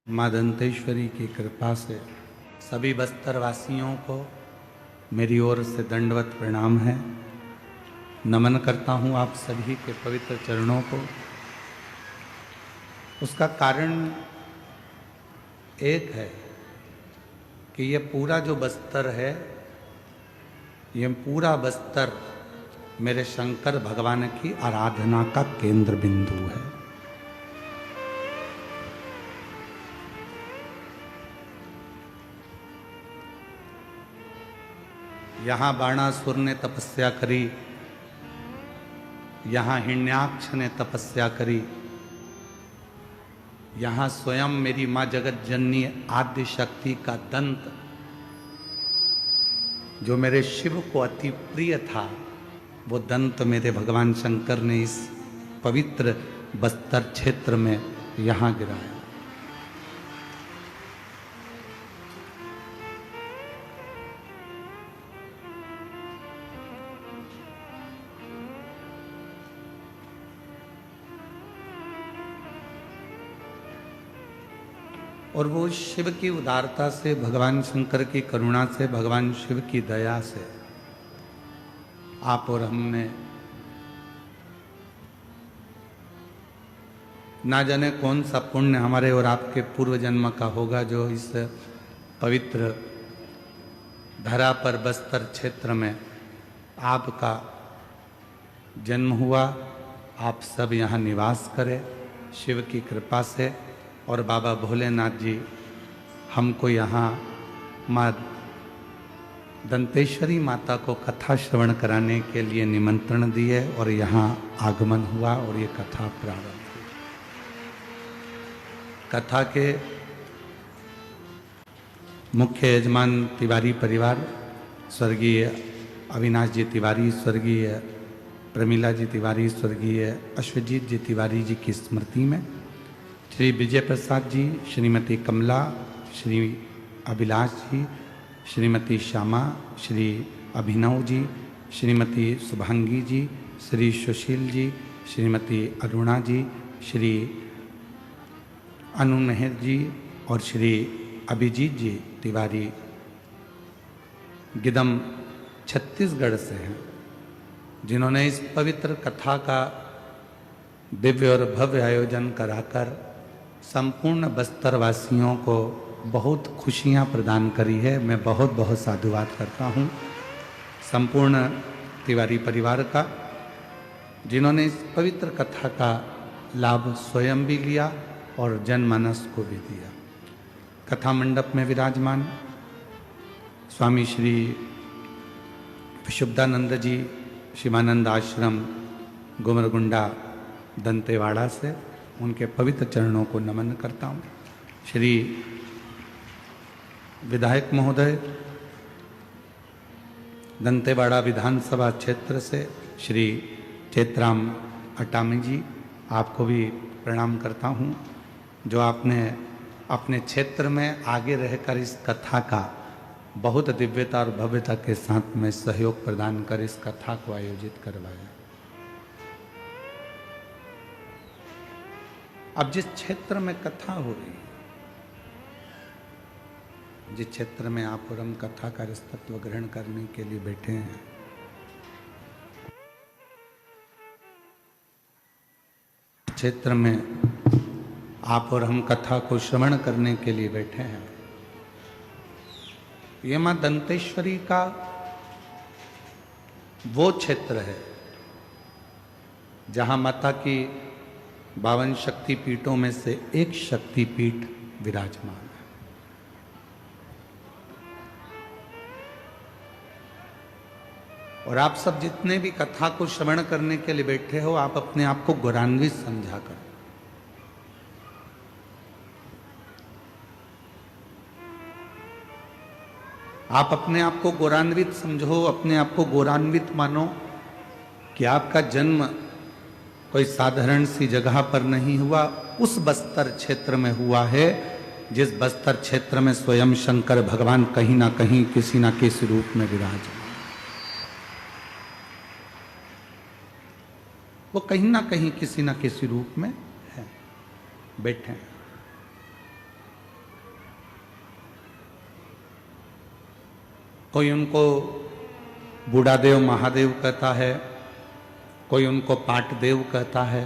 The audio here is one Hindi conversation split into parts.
माँ दंतेश्वरी की कृपा से सभी बस्तर वासियों को मेरी ओर से दंडवत प्रणाम है। नमन करता हूँ आप सभी के पवित्र चरणों को। उसका कारण एक है कि ये पूरा जो बस्तर है, ये पूरा बस्तर मेरे शंकर भगवान की आराधना का केंद्र बिंदु है। यहाँ बाणासुर ने तपस्या करी, यहाँ हिरण्याक्ष ने तपस्या करी, यहाँ स्वयं मेरी माँ जगत जननी आद्य शक्ति का दंत जो मेरे शिव को अति प्रिय था, वो दंत मेरे भगवान शंकर ने इस पवित्र बस्तर क्षेत्र में यहाँ गिराया। और वो शिव की उदारता से, भगवान शंकर की करुणा से, भगवान शिव की दया से आप और हमने ना जाने कौन सा पुण्य हमारे और आपके पूर्व जन्म का होगा जो इस पवित्र धरा पर बस्तर क्षेत्र में आपका जन्म हुआ। आप सब यहाँ निवास करें शिव की कृपा से। और बाबा भोलेनाथ जी हमको यहाँ माँ दंतेश्वरी माता को कथा श्रवण कराने के लिए निमंत्रण दिए और यहाँ आगमन हुआ और ये कथा प्रारंभ हुई। कथा के मुख्य यजमान तिवारी परिवार, स्वर्गीय अविनाश जी तिवारी, स्वर्गीय प्रमिला जी तिवारी, स्वर्गीय अश्वजीत जी तिवारी जी की स्मृति में श्री विजय प्रसाद जी, श्रीमती कमला, श्री अभिलाष जी, श्रीमती श्यामा, श्री अभिनव जी, श्रीमती शुभांगी जी, श्री सुशील जी, श्रीमती अरुणा जी, श्री अनु मेहर जी और श्री अभिजीत जी तिवारी गिदम छत्तीसगढ़ से हैं, जिन्होंने इस पवित्र कथा का दिव्य और भव्य आयोजन कराकर संपूर्ण बस्तर वासियों को बहुत खुशियां प्रदान करी है। मैं बहुत बहुत साधुवाद करता हूं संपूर्ण तिवारी परिवार का, जिन्होंने इस पवित्र कथा का लाभ स्वयं भी लिया और जनमानस को भी दिया। कथा मंडप में विराजमान स्वामी श्री विशुद्धानंद जी, शिवानंद आश्रम गुमरगुंडा दंतेवाड़ा से, उनके पवित्र चरणों को नमन करता हूँ। श्री विधायक महोदय दंतेवाड़ा विधानसभा क्षेत्र से श्री चेतराम अटामी जी, आपको भी प्रणाम करता हूँ, जो आपने अपने क्षेत्र में आगे रहकर इस कथा का बहुत दिव्यता और भव्यता के साथ में सहयोग प्रदान कर इस कथा को आयोजित करवाया। अब जिस क्षेत्र में कथा हो रही है, जिस क्षेत्र में आप और हम कथा का रसतत्व ग्रहण करने के लिए बैठे हैं, क्षेत्र में आप और हम कथा को श्रवण करने के लिए बैठे हैं, ये मां दंतेश्वरी का वो क्षेत्र है जहां माता की 52 शक्तिपीठों में से एक शक्तिपीठ विराजमान है। और आप सब जितने भी कथा को श्रवण करने के लिए बैठे हो, आप अपने आप को गौरवान्वित समझा करो। आप अपने आप को गौरवान्वित समझो, अपने आप को गौरवान्वित मानो कि आपका जन्म कोई साधारण सी जगह पर नहीं हुआ, उस बस्तर क्षेत्र में हुआ है जिस बस्तर क्षेत्र में स्वयं शंकर भगवान कहीं ना कहीं किसी ना किसी रूप में विराजमान, वो कहीं ना कहीं किसी ना किसी रूप में है, बैठे हैं। कोई उनको बूढ़ादेव महादेव कहता है, कोई उनको पाटदेव कहता है,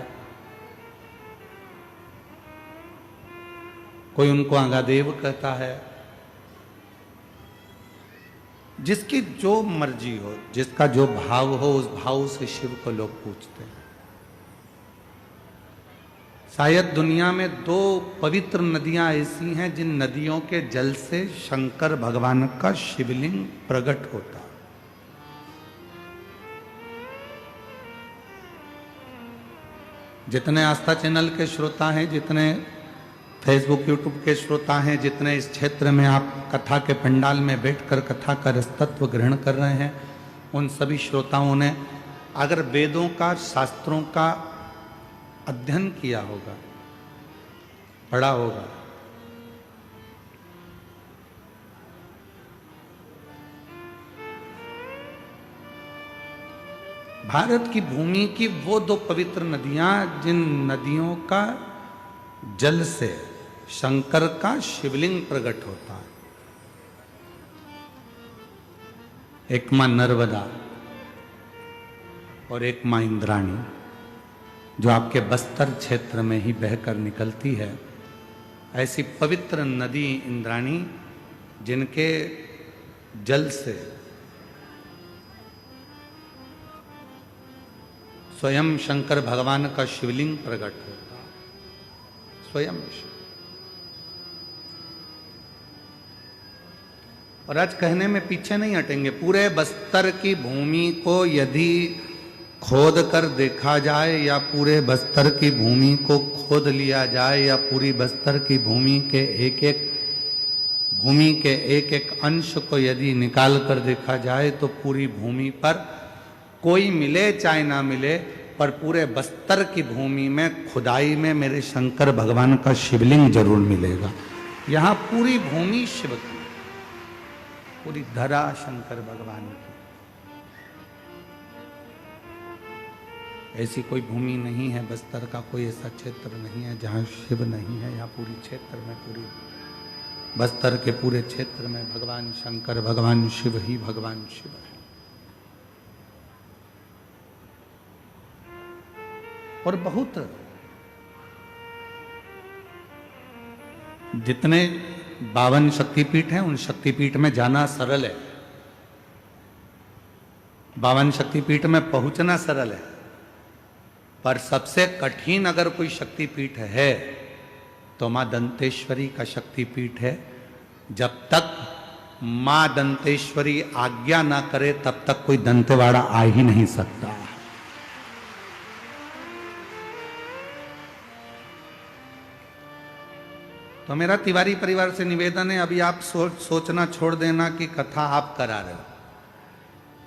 कोई उनको अंगादेव कहता है। जिसकी जो मर्जी हो, जिसका जो भाव हो, उस भाव से शिव को लोग पूजते हैं। शायद दुनिया में 2 पवित्र नदियां ऐसी हैं जिन नदियों के जल से शंकर भगवान का शिवलिंग प्रकट होता है। जितने आस्था चैनल के श्रोता हैं, जितने फेसबुक यूट्यूब के श्रोता हैं, जितने इस क्षेत्र में आप कथा के पंडाल में बैठकर कथा का रसतत्व ग्रहण कर रहे हैं, उन सभी श्रोताओं ने अगर वेदों का, शास्त्रों का अध्ययन किया होगा, पढ़ा होगा, भारत की भूमि की वो 2 पवित्र नदियां जिन नदियों का जल से शंकर का शिवलिंग प्रकट होता है, एक मां नर्मदा और एक मां इंद्राणी, जो आपके बस्तर क्षेत्र में ही बहकर निकलती है। ऐसी पवित्र नदी इंद्राणी जिनके जल से स्वयं शंकर भगवान का शिवलिंग प्रकट होता, स्वयं शिव। और आज कहने में पीछे नहीं हटेंगे, पूरे बस्तर की भूमि को यदि खोद कर देखा जाए, या पूरे बस्तर की भूमि को खोद लिया जाए, या पूरी बस्तर की भूमि के एक एक अंश को यदि निकाल कर देखा जाए, तो पूरी भूमि पर कोई मिले चाहे ना मिले, पर पूरे बस्तर की भूमि में खुदाई में मेरे शंकर भगवान का शिवलिंग जरूर मिलेगा। यहाँ पूरी भूमि शिव की, पूरी धरा शंकर भगवान की। ऐसी कोई भूमि नहीं है, बस्तर का कोई ऐसा क्षेत्र नहीं है जहाँ शिव नहीं है। यहाँ पूरी क्षेत्र में, पूरी बस्तर के पूरे क्षेत्र में भगवान शंकर, भगवान शिव ही भगवान शिव है। और बहुत जितने 52 शक्तिपीठ हैं, उन शक्तिपीठ में जाना सरल है, 52 शक्तिपीठ में पहुंचना सरल है, पर सबसे कठिन अगर कोई शक्तिपीठ है तो मां दंतेश्वरी का शक्तिपीठ है। जब तक मां दंतेश्वरी आज्ञा ना करे, तब तक कोई दंतेवाड़ा आ ही नहीं सकता। तो मेरा तिवारी परिवार से निवेदन है, अभी आप सोचना छोड़ देना कि कथा आप करा रहे हो,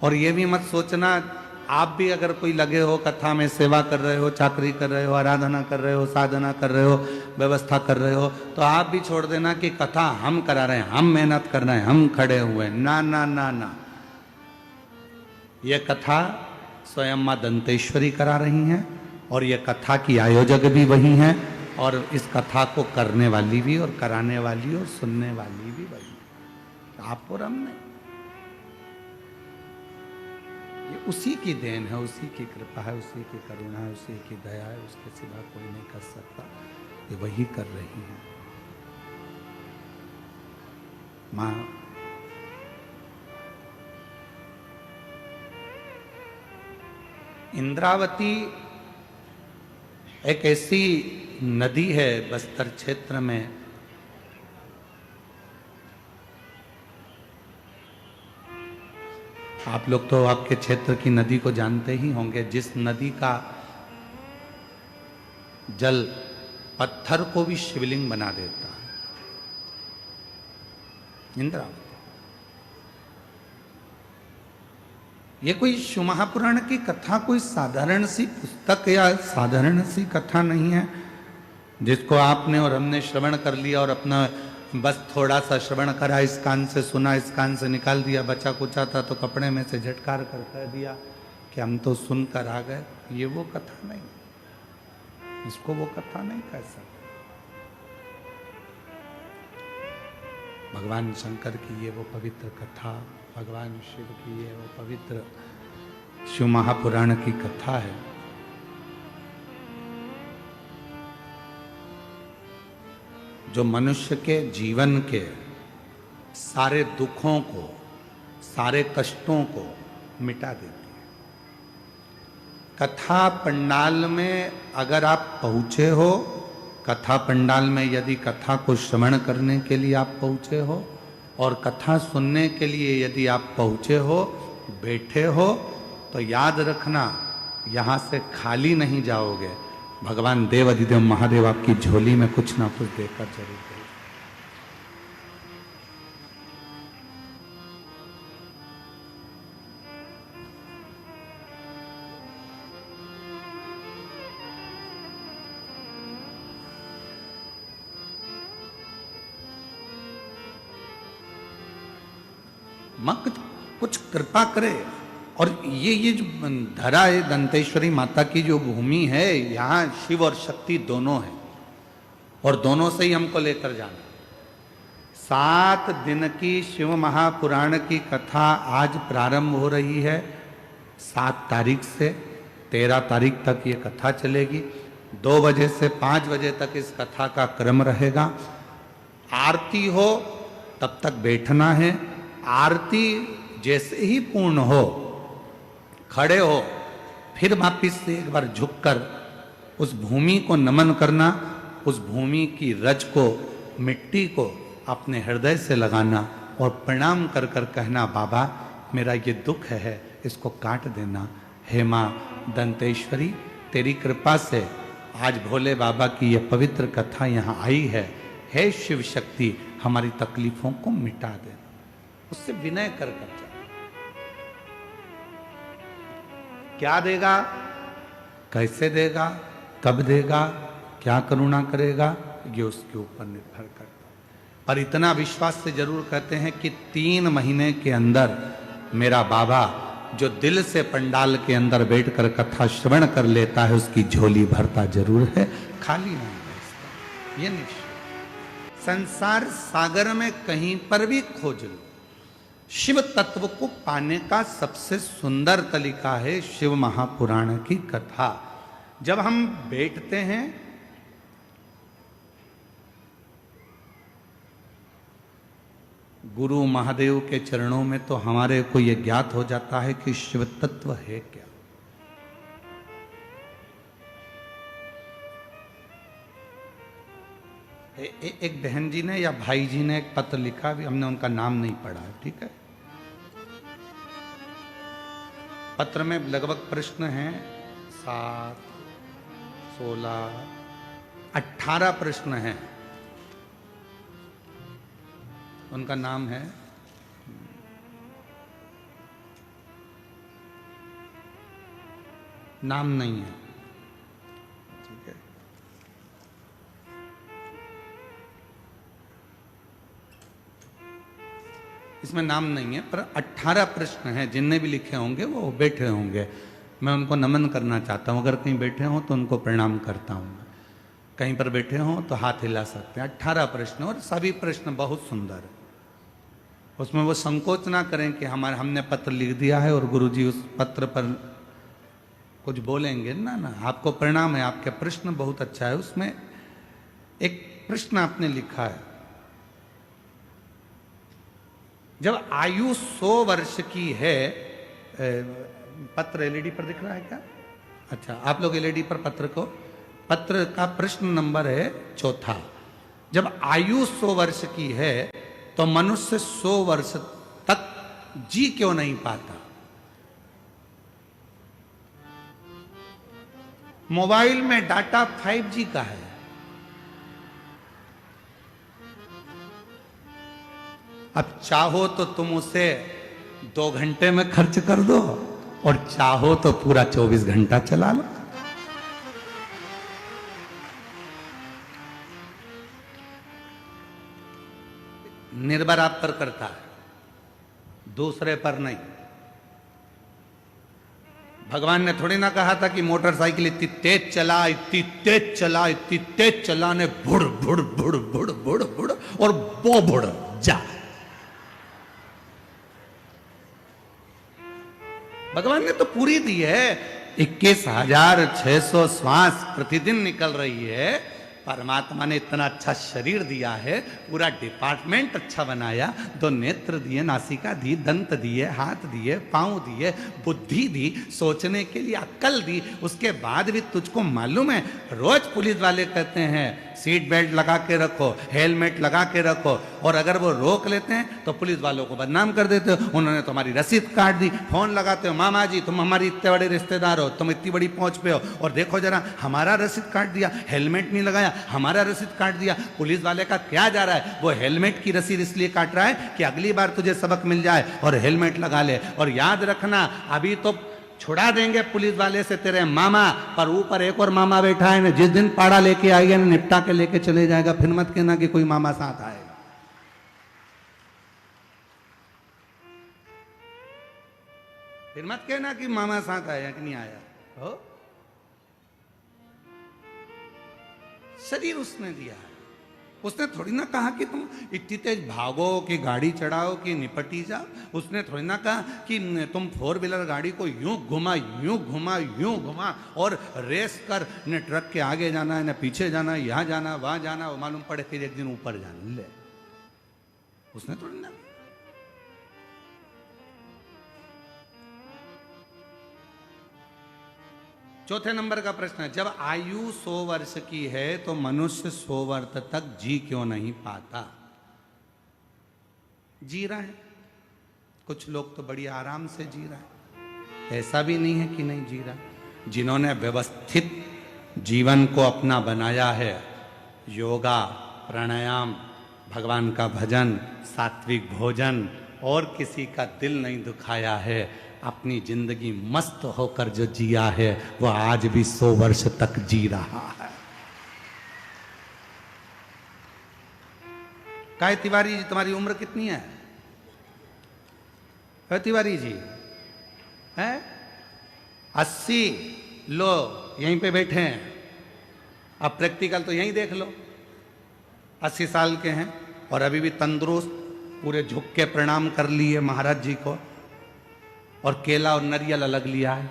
और ये भी मत सोचना, आप भी अगर कोई लगे हो कथा में, सेवा कर रहे हो, चाकरी कर रहे हो, आराधना कर रहे हो, साधना कर रहे हो, व्यवस्था कर रहे हो, तो आप भी छोड़ देना कि कथा हम करा रहे हैं, हम मेहनत कर रहे हैं, हम खड़े हुए हैं। ना ना ना ना, ये कथा स्वयं मां दंतेश्वरी करा रही हैं, और ये कथा की आयोजक भी वही हैं, और इस कथा को करने वाली भी, और कराने वाली और सुनने वाली भी वही, आप और हम नहीं। ये उसी की देन है, उसी की कृपा है, उसी की करुणा है, उसी की दया है, उसके सिवा कोई नहीं कर सकता। ये वही कर रही है। मां इंद्रावती एक ऐसी नदी है बस्तर क्षेत्र में, आप लोग तो आपके क्षेत्र की नदी को जानते ही होंगे, जिस नदी का जल पत्थर को भी शिवलिंग बना देता है, इंद्रावती। ये कोई शिव महापुराण की कथा कोई साधारण सी पुस्तक या साधारण सी कथा नहीं है जिसको आपने और हमने श्रवण कर लिया और अपना बस थोड़ा सा श्रवण करा, इस कान से सुना, इस कान से निकाल दिया, बचा कुचा था तो कपड़े में से झटकार कर कह दिया कि हम तो सुनकर आ गए। ये वो कथा नहीं, इसको वो कथा नहीं कह सकते। भगवान शंकर की ये वो पवित्र कथा, भगवान शिव की ये वो पवित्र शिव महापुराण की कथा है। जो मनुष्य के जीवन के सारे दुखों को, सारे कष्टों को मिटा देती है। कथा पंडाल में अगर आप पहुंचे हो, कथा पंडाल में यदि कथा को श्रवण करने के लिए आप पहुंचे हो और कथा सुनने के लिए यदि आप पहुंचे हो, बैठे हो, तो याद रखना यहां से खाली नहीं जाओगे। भगवान देव अधिदेव महादेव आपकी झोली में कुछ ना कुछ देकर जरूर देंगे। मां कुछ कृपा करे। और ये जो धरा है, दंतेश्वरी माता की जो भूमि है, यहाँ शिव और शक्ति दोनों है और दोनों से ही हमको लेकर जाना। 7 दिन की शिव महापुराण की कथा आज प्रारंभ हो रही है। 7 तारीख से 13 तारीख तक ये कथा चलेगी। 2 बजे से 5 बजे तक इस कथा का क्रम रहेगा। आरती हो तब तक बैठना है। आरती जैसे ही पूर्ण हो, खड़े हो, फिर वापिस से एक बार झुककर उस भूमि को नमन करना, उस भूमि की रज को, मिट्टी को अपने हृदय से लगाना और प्रणाम कर कर कहना, बाबा मेरा ये दुख है, इसको काट देना। हे माँ दंतेश्वरी, तेरी कृपा से आज भोले बाबा की यह पवित्र कथा यहाँ आई है। हे शिव शक्ति, हमारी तकलीफों को मिटा देना। उससे विनय कर कर जा। क्या देगा, कैसे देगा, कब देगा, क्या करुणा करेगा, ये उसके ऊपर निर्भर करता है। पर इतना विश्वास से जरूर कहते हैं कि 3 महीने के अंदर मेरा बाबा जो दिल से पंडाल के अंदर बैठकर कथा श्रवण कर लेता है, उसकी झोली भरता जरूर है, खाली नहीं है। ये निश्चय। संसार सागर में कहीं पर भी खोज लो, शिव तत्व को पाने का सबसे सुंदर तरीका है शिव महापुराण की कथा। जब हम बैठते हैं, गुरु महादेव के चरणों में, तो हमारे को यह ज्ञात हो जाता है कि शिव तत्व है क्या। एक बहन जी ने या भाई जी ने एक पत्र लिखा, भी हमने उनका नाम नहीं पढ़ा है, ठीक है। पत्र में लगभग प्रश्न हैं 7, 16, 18 प्रश्न हैं। उनका नाम है, नाम नहीं है, ठीक है। इसमें नाम नहीं है, पर 18 प्रश्न हैं। जिनने भी लिखे होंगे वो बैठे होंगे। मैं उनको नमन करना चाहता हूँ। अगर कहीं बैठे हों तो उनको प्रणाम करता हूँ। कहीं पर बैठे हों तो हाथ हिला सकते हैं। 18 प्रश्न, और सभी प्रश्न बहुत सुंदर है। उसमें वो संकोच ना करें कि हमने पत्र लिख दिया है और गुरुजी उस पत्र पर कुछ बोलेंगे। ना ना, आपको प्रणाम है, आपके प्रश्न बहुत अच्छा है। उसमें एक प्रश्न आपने लिखा है, जब आयु 100 वर्ष की है, पत्र एलईडी पर दिख रहा है क्या? अच्छा, आप लोग एलईडी पर पत्र का प्रश्न नंबर है 4। जब आयु 100 वर्ष की है तो मनुष्य 100 वर्ष तक जी क्यों नहीं पाता? मोबाइल में डाटा 5G का है। अब चाहो तो तुम उसे 2 घंटे में खर्च कर दो और चाहो तो पूरा 24 घंटा चला लो। निर्भर आप पर करता है, दूसरे पर नहीं। भगवान ने थोड़ी ना कहा था कि मोटरसाइकिल इतनी तेज चला, इतनी तेज चला, इतनी तेज चला ने बुड़ बुड़ बुड़ बुड़ बुड़ बुड़ और बो बुड़ जा। भगवान ने तो पूरी दी है। 21,600 श्वास प्रतिदिन निकल रही है। परमात्मा ने इतना अच्छा शरीर दिया है, पूरा डिपार्टमेंट अच्छा बनाया, 2 नेत्र दिए, नासिका दी, दंत दिए, हाथ दिए, पांव दिए, बुद्धि दी, सोचने के लिए अक्ल दी। उसके बाद भी तुझको मालूम है, रोज पुलिस वाले कहते हैं सीट बेल्ट लगा के रखो, हेलमेट लगा के रखो, और अगर वो रोक लेते हैं तो पुलिस वालों को बदनाम कर देते हो। उन्होंने तुम्हारी रसीद काट दी। फोन लगाते हो, मामा जी तुम हमारी इतने बड़े रिश्तेदार हो, तुम इतनी बड़ी पहुंच पे हो, और देखो जरा हमारा रसीद काट दिया, हेलमेट नहीं लगाया, हमारा रसीद काट दिया। पुलिस वाले का क्या जा रहा है, वो हेलमेट की रसीद इसलिए काट रहा है कि अगली बार तुझे सबक मिल जाए और हेलमेट लगा ले। और याद रखना, अभी तो छुड़ा देंगे पुलिस वाले से तेरे मामा, पर ऊपर एक और मामा बैठा है ना, जिस दिन पाड़ा लेके आएगा ना, निपटा के लेके चले जाएगा। फिर मत कहना कि कोई मामा साथ आएगा। फिर मत कहना कि मामा साथ आया कि नहीं आया हो। शरीर उसने दिया है, उसने थोड़ी ना कहा कि तुम इतनी तेज भागो, कि गाड़ी चढ़ाओ, कि निपटी जाओ। उसने थोड़ी ना कहा कि तुम 4 व्हीलर गाड़ी को यूं घुमा, यूं घुमा, यूं घुमा, और रेस कर, न ट्रक के आगे जाना है, न पीछे जाना है, यहां जाना, वहां जाना, वो मालूम पड़े फिर एक दिन ऊपर जाना। ले, उसने थोड़ी ना। चौथे नंबर का प्रश्न है, जब आयु 100 वर्ष की है तो मनुष्य 100 वर्ष तक जी क्यों नहीं पाता? जी रहा है, कुछ लोग तो बड़ी आराम से जी रहा है, ऐसा भी नहीं है कि नहीं जी रहा। जिन्होंने व्यवस्थित जीवन को अपना बनाया है, योगा, प्राणायाम, भगवान का भजन, सात्विक भोजन, और किसी का दिल नहीं दुखाया है, अपनी जिंदगी मस्त होकर जो जिया है, वह आज भी 100 वर्ष तक जी रहा है। काय तिवारी जी, तुम्हारी उम्र कितनी है? तिवारी जी है 80। लो यहीं पे बैठे हैं, अब प्रैक्टिकल तो यहीं देख लो। 80 साल के हैं और अभी भी तंदुरुस्त, पूरे झुक के प्रणाम कर लिए महाराज जी को, और केला और नारियल अलग लिया है।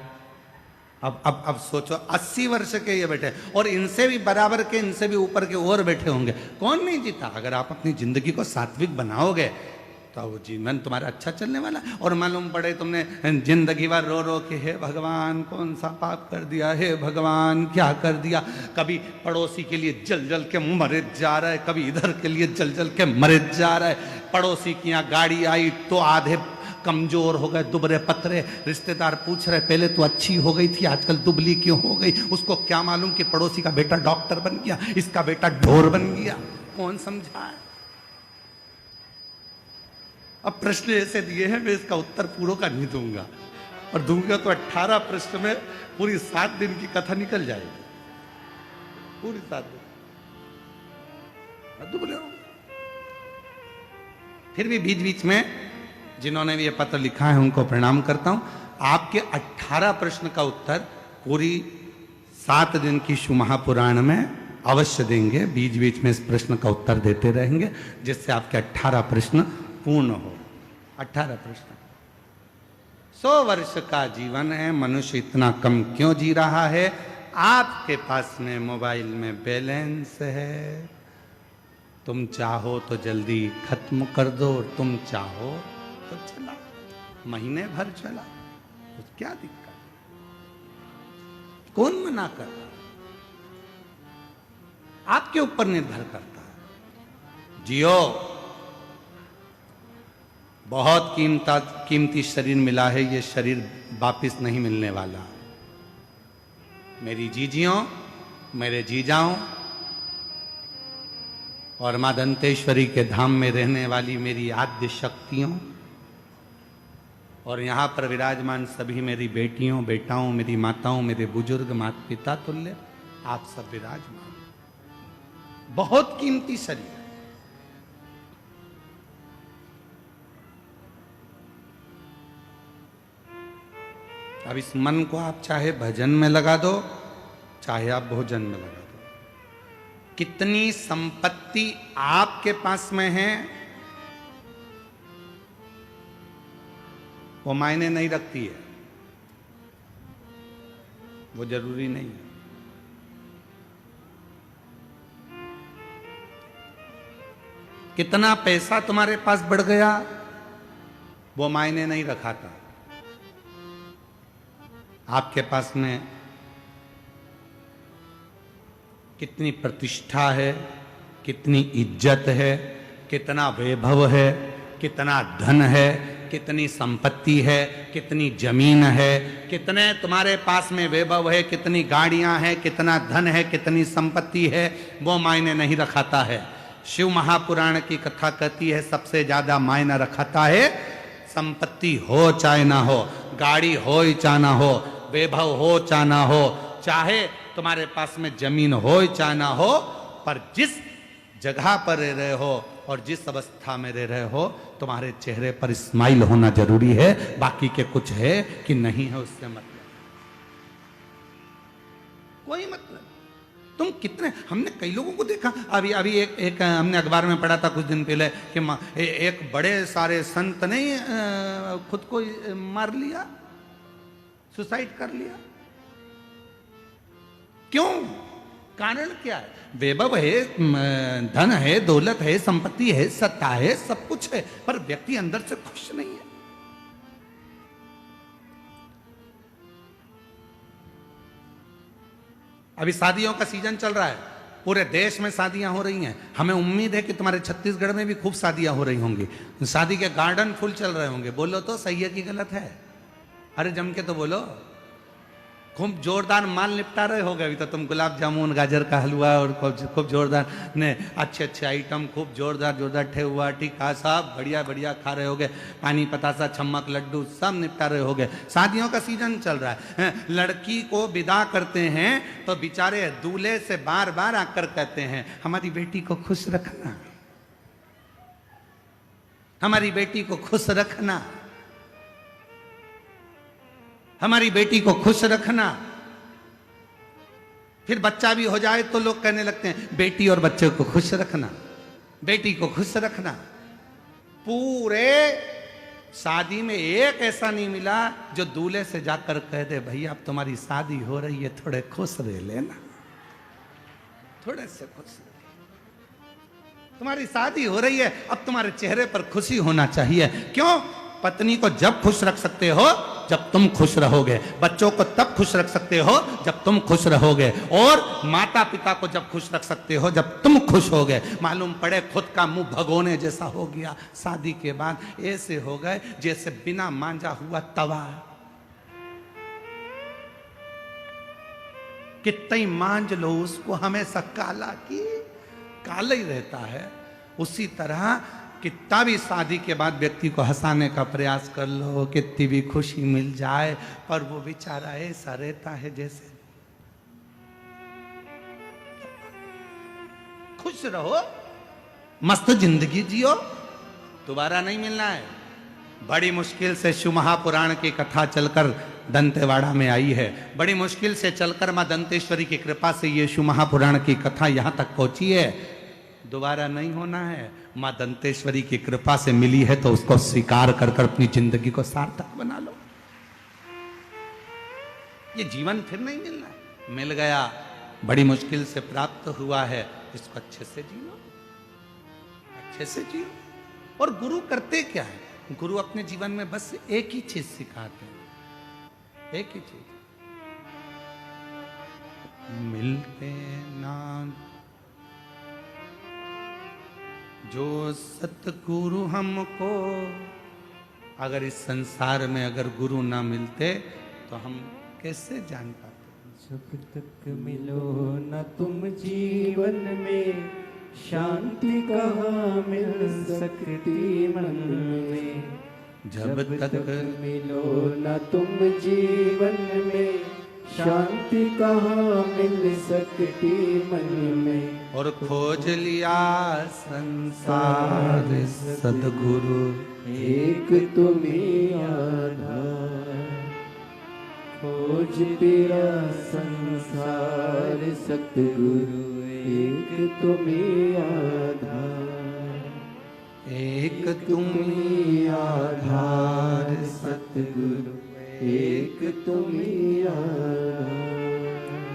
अब सोचो 80 वर्ष के ये बैठे, और इनसे भी बराबर के, इनसे भी ऊपर के और बैठे होंगे। कौन नहीं जीता? अगर आप अपनी जिंदगी को सात्विक बनाओगे तो वो जीवन तुम्हारा अच्छा चलने वाला। और मालूम पड़े तुमने जिंदगी भर रो रो के, हे भगवान कौन सा पाप कर दिया, हे भगवान क्या कर दिया। कभी पड़ोसी के लिए जल जल के मरे जा रहा है, कभी इधर के लिए जल जल के मरे जा रहा है। पड़ोसी की यहाँ गाड़ी आई तो आधे कमजोर हो गए, दुबरे पतरे। रिश्तेदार पूछ रहे पहले तो अच्छी हो गई थी, आजकल दुबली क्यों हो गई। उसको क्या मालूम कि पड़ोसी का बेटा डॉक्टर बन गया, इसका बेटा ढोर बन गया। कौन समझाए? अब प्रश्न ऐसे दिए हैं, मैं इसका उत्तर पूरा का नहीं दूंगा, और दूंगा तो 18 प्रश्न में पूरी 7 दिन की कथा निकल जाएगी, पूरी 7 दिन दुबले हो। फिर भी बीच बीच में जिन्होंने भी ये पत्र लिखा है उनको प्रणाम करता हूं। आपके 18 प्रश्न का उत्तर पूरी 7 दिन की शिव महापुराण में अवश्य देंगे। बीच बीच में इस प्रश्न का उत्तर देते रहेंगे, जिससे आपके 18 प्रश्न पूर्ण हो। 18 प्रश्न। 100 वर्ष का जीवन है, मनुष्य इतना कम क्यों जी रहा है? आपके पास में मोबाइल में बैलेंस है, तुम चाहो तो जल्दी खत्म कर दो, तुम चाहो तो चला, महीने भर चला, तो क्या दिक्कत? कौन मना कर रहा? आपके ऊपर निर्भर करता है। जियो, बहुत कीमती शरीर मिला है, ये शरीर वापिस नहीं मिलने वाला। मेरी जीजियों, मेरे जीजाओं, और मां दंतेश्वरी के धाम में रहने वाली मेरी आद्य शक्तियों, और यहां पर विराजमान सभी मेरी बेटियों, बेटाओं, मेरी माताओं, मेरे बुजुर्ग, माता पिता तुल्य, आप सब विराजमान। बहुत कीमती शरीर। अब इस मन को आप चाहे भजन में लगा दो, चाहे आप भोजन में लगा दो। कितनी संपत्ति आपके पास में है वो मायने नहीं रखती है। वो जरूरी नहीं है। कितना पैसा तुम्हारे पास बढ़ गया वो मायने नहीं रखाता। आपके पास में कितनी प्रतिष्ठा है, कितनी इज्जत है, कितना वैभव है, कितना धन है, कितनी संपत्ति है, कितनी जमीन है, कितने तुम्हारे पास में वैभव है, कितनी गाड़ियां हैं, कितना धन है, कितनी संपत्ति है, वो मायने नहीं रखाता है। शिव महापुराण की कथा कहती है सबसे ज्यादा मायना रखाता है संपत्ति हो चाहे ना हो, गाड़ी हो चाहे ना हो, वैभव हो चाहे ना हो, चाहे तुम्हारे पास में जमीन हो चाहे ना हो, पर जिस जगह पर रह रहे हो और जिस अवस्था में रह रहे हो तुम्हारे चेहरे पर स्माइल होना जरूरी है। बाकी के कुछ है कि नहीं है उससे मतलब कोई मतलब। तुम कितने, हमने कई लोगों को देखा, अभी अभी एक हमने अखबार में पढ़ा था कुछ दिन पहले कि एक बड़े सारे संत ने खुद को मार लिया, सुसाइड कर लिया। क्यों? कारण क्या है? वैभव है, धन है, दौलत है, संपत्ति है, सत्ता है, सब कुछ है, पर व्यक्ति अंदर से खुश नहीं है। अभी शादियों का सीजन चल रहा है, पूरे देश में शादियां हो रही हैं। हमें उम्मीद है कि तुम्हारे छत्तीसगढ़ में भी खूब शादियां हो रही होंगी, शादी के गार्डन फुल चल रहे होंगे। बोलो तो सही है कि गलत है? अरे जम के तो बोलो। खूब जोरदार माल निपटा रहे होगे अभी तो तुम, गुलाब जामुन, गाजर का हलवा और खूब जोरदार ने अच्छे अच्छे आइटम, खूब जोरदार ठेहुआ, टीका, सब बढ़िया बढ़िया खा रहे होगे। पानी पतासा, छम्मक, लड्डू सब निपटा रहे होगे। शादियों का सीजन चल रहा है। लड़की को विदा करते हैं तो बेचारे दूल्हे से बार बार आकर कहते हैं हमारी बेटी को खुश रखना, हमारी बेटी को खुश रखना, हमारी बेटी को खुश रखना। फिर बच्चा भी हो जाए तो लोग कहने लगते हैं बेटी और बच्चे को खुश रखना, बेटी को खुश रखना। पूरे शादी में एक ऐसा नहीं मिला जो दूल्हे से जाकर कह दे भैया अब तुम्हारी शादी हो रही है, थोड़े खुश रह लेना, थोड़े से खुश रह, तुम्हारी शादी हो रही है, अब तुम्हारे चेहरे पर खुशी होना चाहिए। क्यों? पत्नी को जब खुश रख सकते हो जब तुम खुश रहोगे, बच्चों को तब खुश रख सकते हो जब तुम खुश रहोगे, और माता पिता को जब खुश रख सकते हो जब तुम खुश होगे। मालूम पड़े खुद का मुंह भगोने जैसा हो गया, शादी के बाद ऐसे हो गए जैसे बिना मांजा हुआ तवा। कितनी मांज लो उसको हमेशा काला की काला ही रहता है। उसी तरह कितना भी शादी के बाद व्यक्ति को हंसाने का प्रयास कर लो, कितनी भी खुशी मिल जाए, पर वो बेचारा ऐसा रहता है जैसे। खुश रहो, मस्त जिंदगी जियो, दोबारा नहीं मिलना है। बड़ी मुश्किल से शिव महापुराण की कथा चलकर दंतेवाड़ा में आई है, बड़ी मुश्किल से चलकर मां दंतेश्वरी की कृपा से ये शिव महापुराण की कथा यहां तक पहुंची है। दोबारा नहीं होना है। मां दंतेश्वरी की कृपा से मिली है तो उसको स्वीकार कर कर अपनी जिंदगी को सार्थक बना लो। ये जीवन फिर नहीं मिलना है, मिल गया, बड़ी मुश्किल से प्राप्त हुआ है, इसको अच्छे से जियो, अच्छे से जियो। और गुरु करते क्या है? गुरु अपने जीवन में बस एक ही चीज सिखाते हैं, एक ही चीज, मिलते ना जो सतगुरु हमको। अगर इस संसार में अगर गुरु ना मिलते तो हम कैसे जान पाते? जब तक मिलो न तुम जीवन में, शांति कहाँ मिल सकती मन में। जब तक मिलो न तुम जीवन में, शांति कहाँ मिल सकती मन में। और खोज लिया संसार सदगुरु, एक तुम ही आधार। खोज तेरा संसार सतगुरु, एक तुम ही आधार। एक तुम ही आधार सतगुरु, एक तुम ही आधार।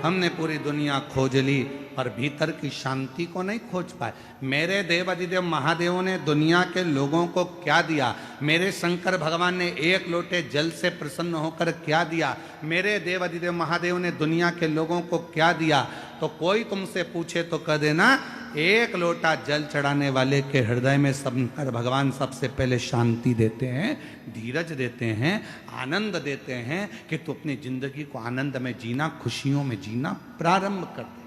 हमने पूरी दुनिया खोज ली पर भीतर की शांति को नहीं खोज पाए। मेरे देव अधिदेव महादेव ने दुनिया के लोगों को क्या दिया? मेरे शंकर भगवान ने एक लोटे जल से प्रसन्न होकर क्या दिया? मेरे देव अधिदेव महादेव ने दुनिया के लोगों को क्या दिया? तो कोई तुमसे पूछे तो कह देना, एक लोटा जल चढ़ाने वाले के हृदय में शंकर भगवान सबसे पहले शांति देते हैं, धीरज देते हैं, आनंद देते हैं कि तू अपनी जिंदगी को आनंद में जीना, खुशियों में जीना प्रारंभ कर दे।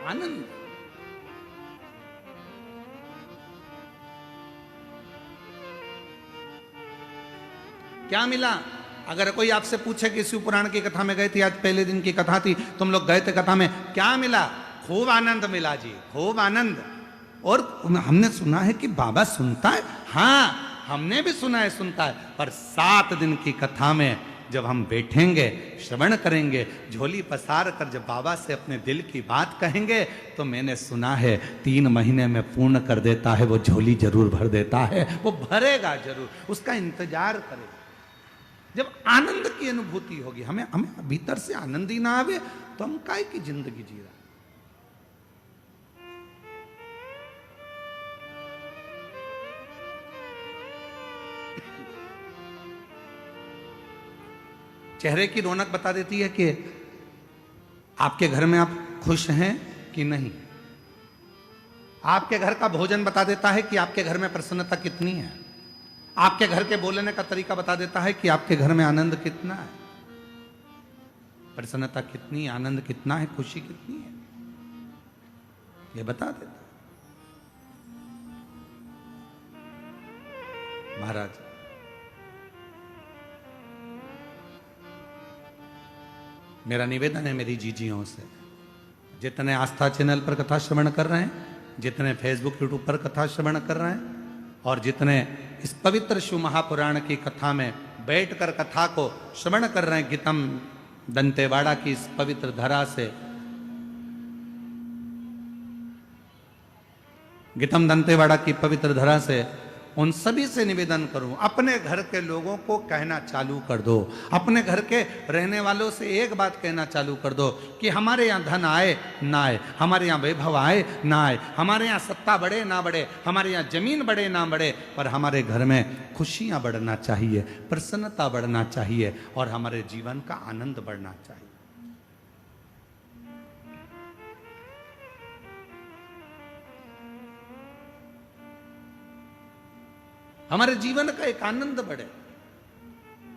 आनंद। क्या मिला? अगर कोई आपसे पूछे कि शिव पुराण की कथा में गए थे, आज पहले दिन की कथा थी, तुम लोग गए थे कथा में, क्या मिला? खूब आनंद मिला जी, खूब आनंद। और हमने सुना है कि बाबा सुनता है। हाँ, हमने भी सुना है, सुनता है। पर 7 दिन की कथा में जब हम बैठेंगे, श्रवण करेंगे, झोली पसार कर जब बाबा से अपने दिल की बात कहेंगे, तो मैंने सुना है 3 महीने में पूर्ण कर देता है, वो झोली जरूर भर देता है। वो भरेगा जरूर, उसका इंतजार करेगा। जब आनंद की अनुभूति होगी, हमें भीतर से आनंद ही ना आवे तो हम काय की जिंदगी जी रहा। चेहरे की रौनक बता देती है कि आपके घर में आप खुश हैं कि नहीं। आपके घर का भोजन बता देता है कि आपके घर में प्रसन्नता कितनी है। आपके घर के बोलने का तरीका बता देता है कि आपके घर में आनंद कितना है, प्रसन्नता कितनी, आनंद कितना है, खुशी कितनी है, ये बता देता है। महाराज, मेरा निवेदन है मेरी जीजियों से, जितने आस्था चैनल पर कथा श्रवण कर रहे हैं, जितने फेसबुक यूट्यूब पर कथा श्रवण कर रहे हैं, और जितने इस पवित्र शिव महापुराण की कथा में बैठकर कथा को श्रवण कर रहे हैं, गीतम दंतेवाड़ा की इस पवित्र धरा से, गीतम दंतेवाड़ा की पवित्र धरा से उन सभी से निवेदन करूं, अपने घर के लोगों को कहना चालू कर दो, अपने घर के रहने वालों से एक बात कहना चालू कर दो कि हमारे यहाँ धन आए ना आए, हमारे यहाँ वैभव आए ना आए, हमारे यहाँ सत्ता बढ़े ना बढ़े, हमारे यहाँ जमीन बढ़े ना बढ़े, पर हमारे घर में खुशियाँ बढ़ना चाहिए, प्रसन्नता बढ़ना चाहिए, और हमारे जीवन का आनंद बढ़ना चाहिए। हमारे जीवन का एक आनंद बढ़े,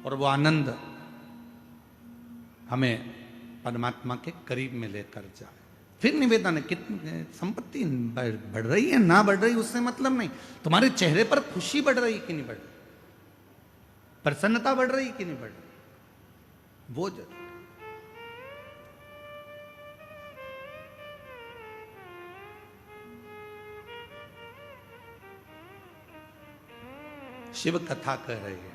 और वो आनंद हमें परमात्मा के करीब में लेकर जाए। फिर निवेदन है, कितनी संपत्ति बढ़ रही है ना बढ़ रही उससे मतलब नहीं, तुम्हारे चेहरे पर खुशी बढ़ रही कि नहीं बढ़ रही, प्रसन्नता बढ़ रही कि नहीं बढ़ रही, वो जरूर। शिव कथा कह रही है,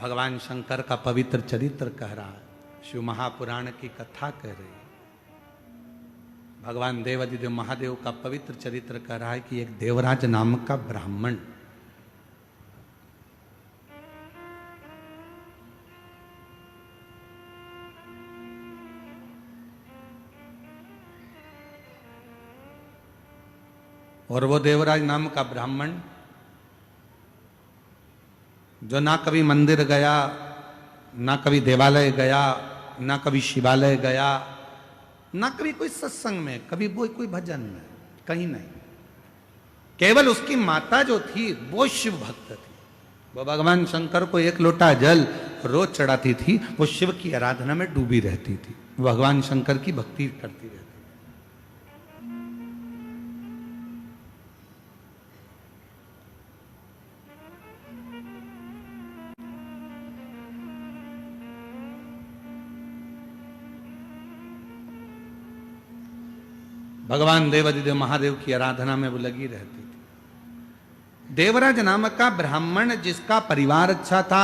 भगवान शंकर का पवित्र चरित्र कह रहा है, शिव महापुराण की कथा कह रही है, भगवान देवाधिदेव महादेव का पवित्र चरित्र कह रहा है कि एक देवराज नाम का ब्राह्मण और वो देवराज नाम का ब्राह्मण जो ना कभी मंदिर गया, ना कभी देवालय गया, ना कभी शिवालय गया, ना कभी कोई सत्संग में, कभी कोई भजन में, कहीं नहीं, केवल उसकी माता जो थी वो शिव भक्त थी। वो भगवान शंकर को 1 लोटा जल रोज चढ़ाती थी, वो शिव की आराधना में डूबी रहती थी, भगवान शंकर की भक्ति करती रहती। भगवान देवाधिदेव महादेव की आराधना में वो लगी रहती थी। देवराज नाम का ब्राह्मण जिसका परिवार अच्छा था,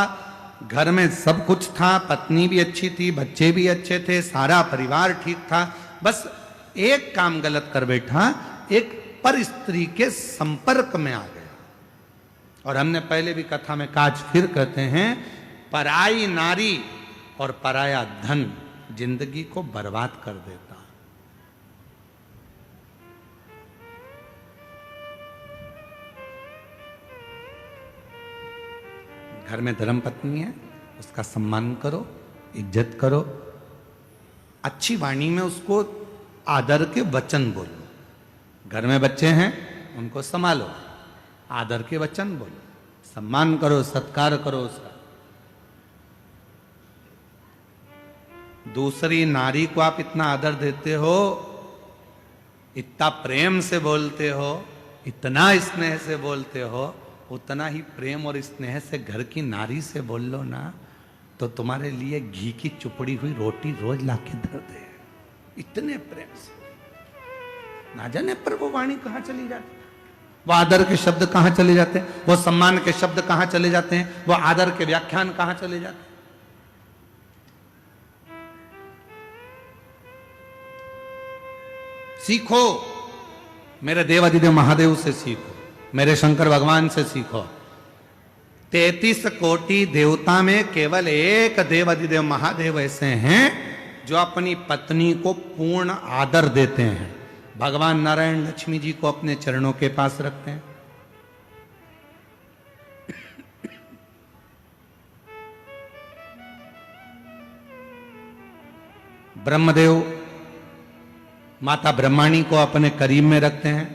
घर में सब कुछ था, पत्नी भी अच्छी थी, बच्चे भी अच्छे थे, सारा परिवार ठीक था, बस एक काम गलत कर बैठा, एक पर स्त्री के संपर्क में आ गया। और हमने पहले भी कथा में काज फिर कहते हैं, पराई नारी और पराया धन जिंदगी को बर्बाद कर देता। घर में धर्म पत्नी है, उसका सम्मान करो, इज्जत करो, अच्छी वाणी में उसको आदर के वचन बोलो। घर में बच्चे हैं, उनको संभालो, आदर के वचन बोलो, सम्मान करो, सत्कार करो उसका। दूसरी नारी को आप इतना आदर देते हो, इतना प्रेम से बोलते हो, इतना स्नेह से बोलते हो, उतना ही प्रेम और स्नेह से घर की नारी से बोल लो ना, तो तुम्हारे लिए घी की चुपड़ी हुई रोटी रोज लाके धर दे। इतने प्रेम से। ना जाने पर वो वाणी कहां चली जाती, वो आदर के शब्द कहां चले जाते हैं, वो सम्मान के शब्द कहां चले जाते हैं, वो आदर के व्याख्यान कहां चले जाते हैं। सीखो, मेरे देवाधिदेव महादेव से सीखो, मेरे शंकर भगवान से सीखो। 33 कोटि देवता में केवल एक देवाधिदेव महादेव ऐसे हैं जो अपनी पत्नी को पूर्ण आदर देते हैं। भगवान नारायण लक्ष्मी जी को अपने चरणों के पास रखते हैं। ब्रह्मदेव माता ब्रह्माणी को अपने करीब में रखते हैं।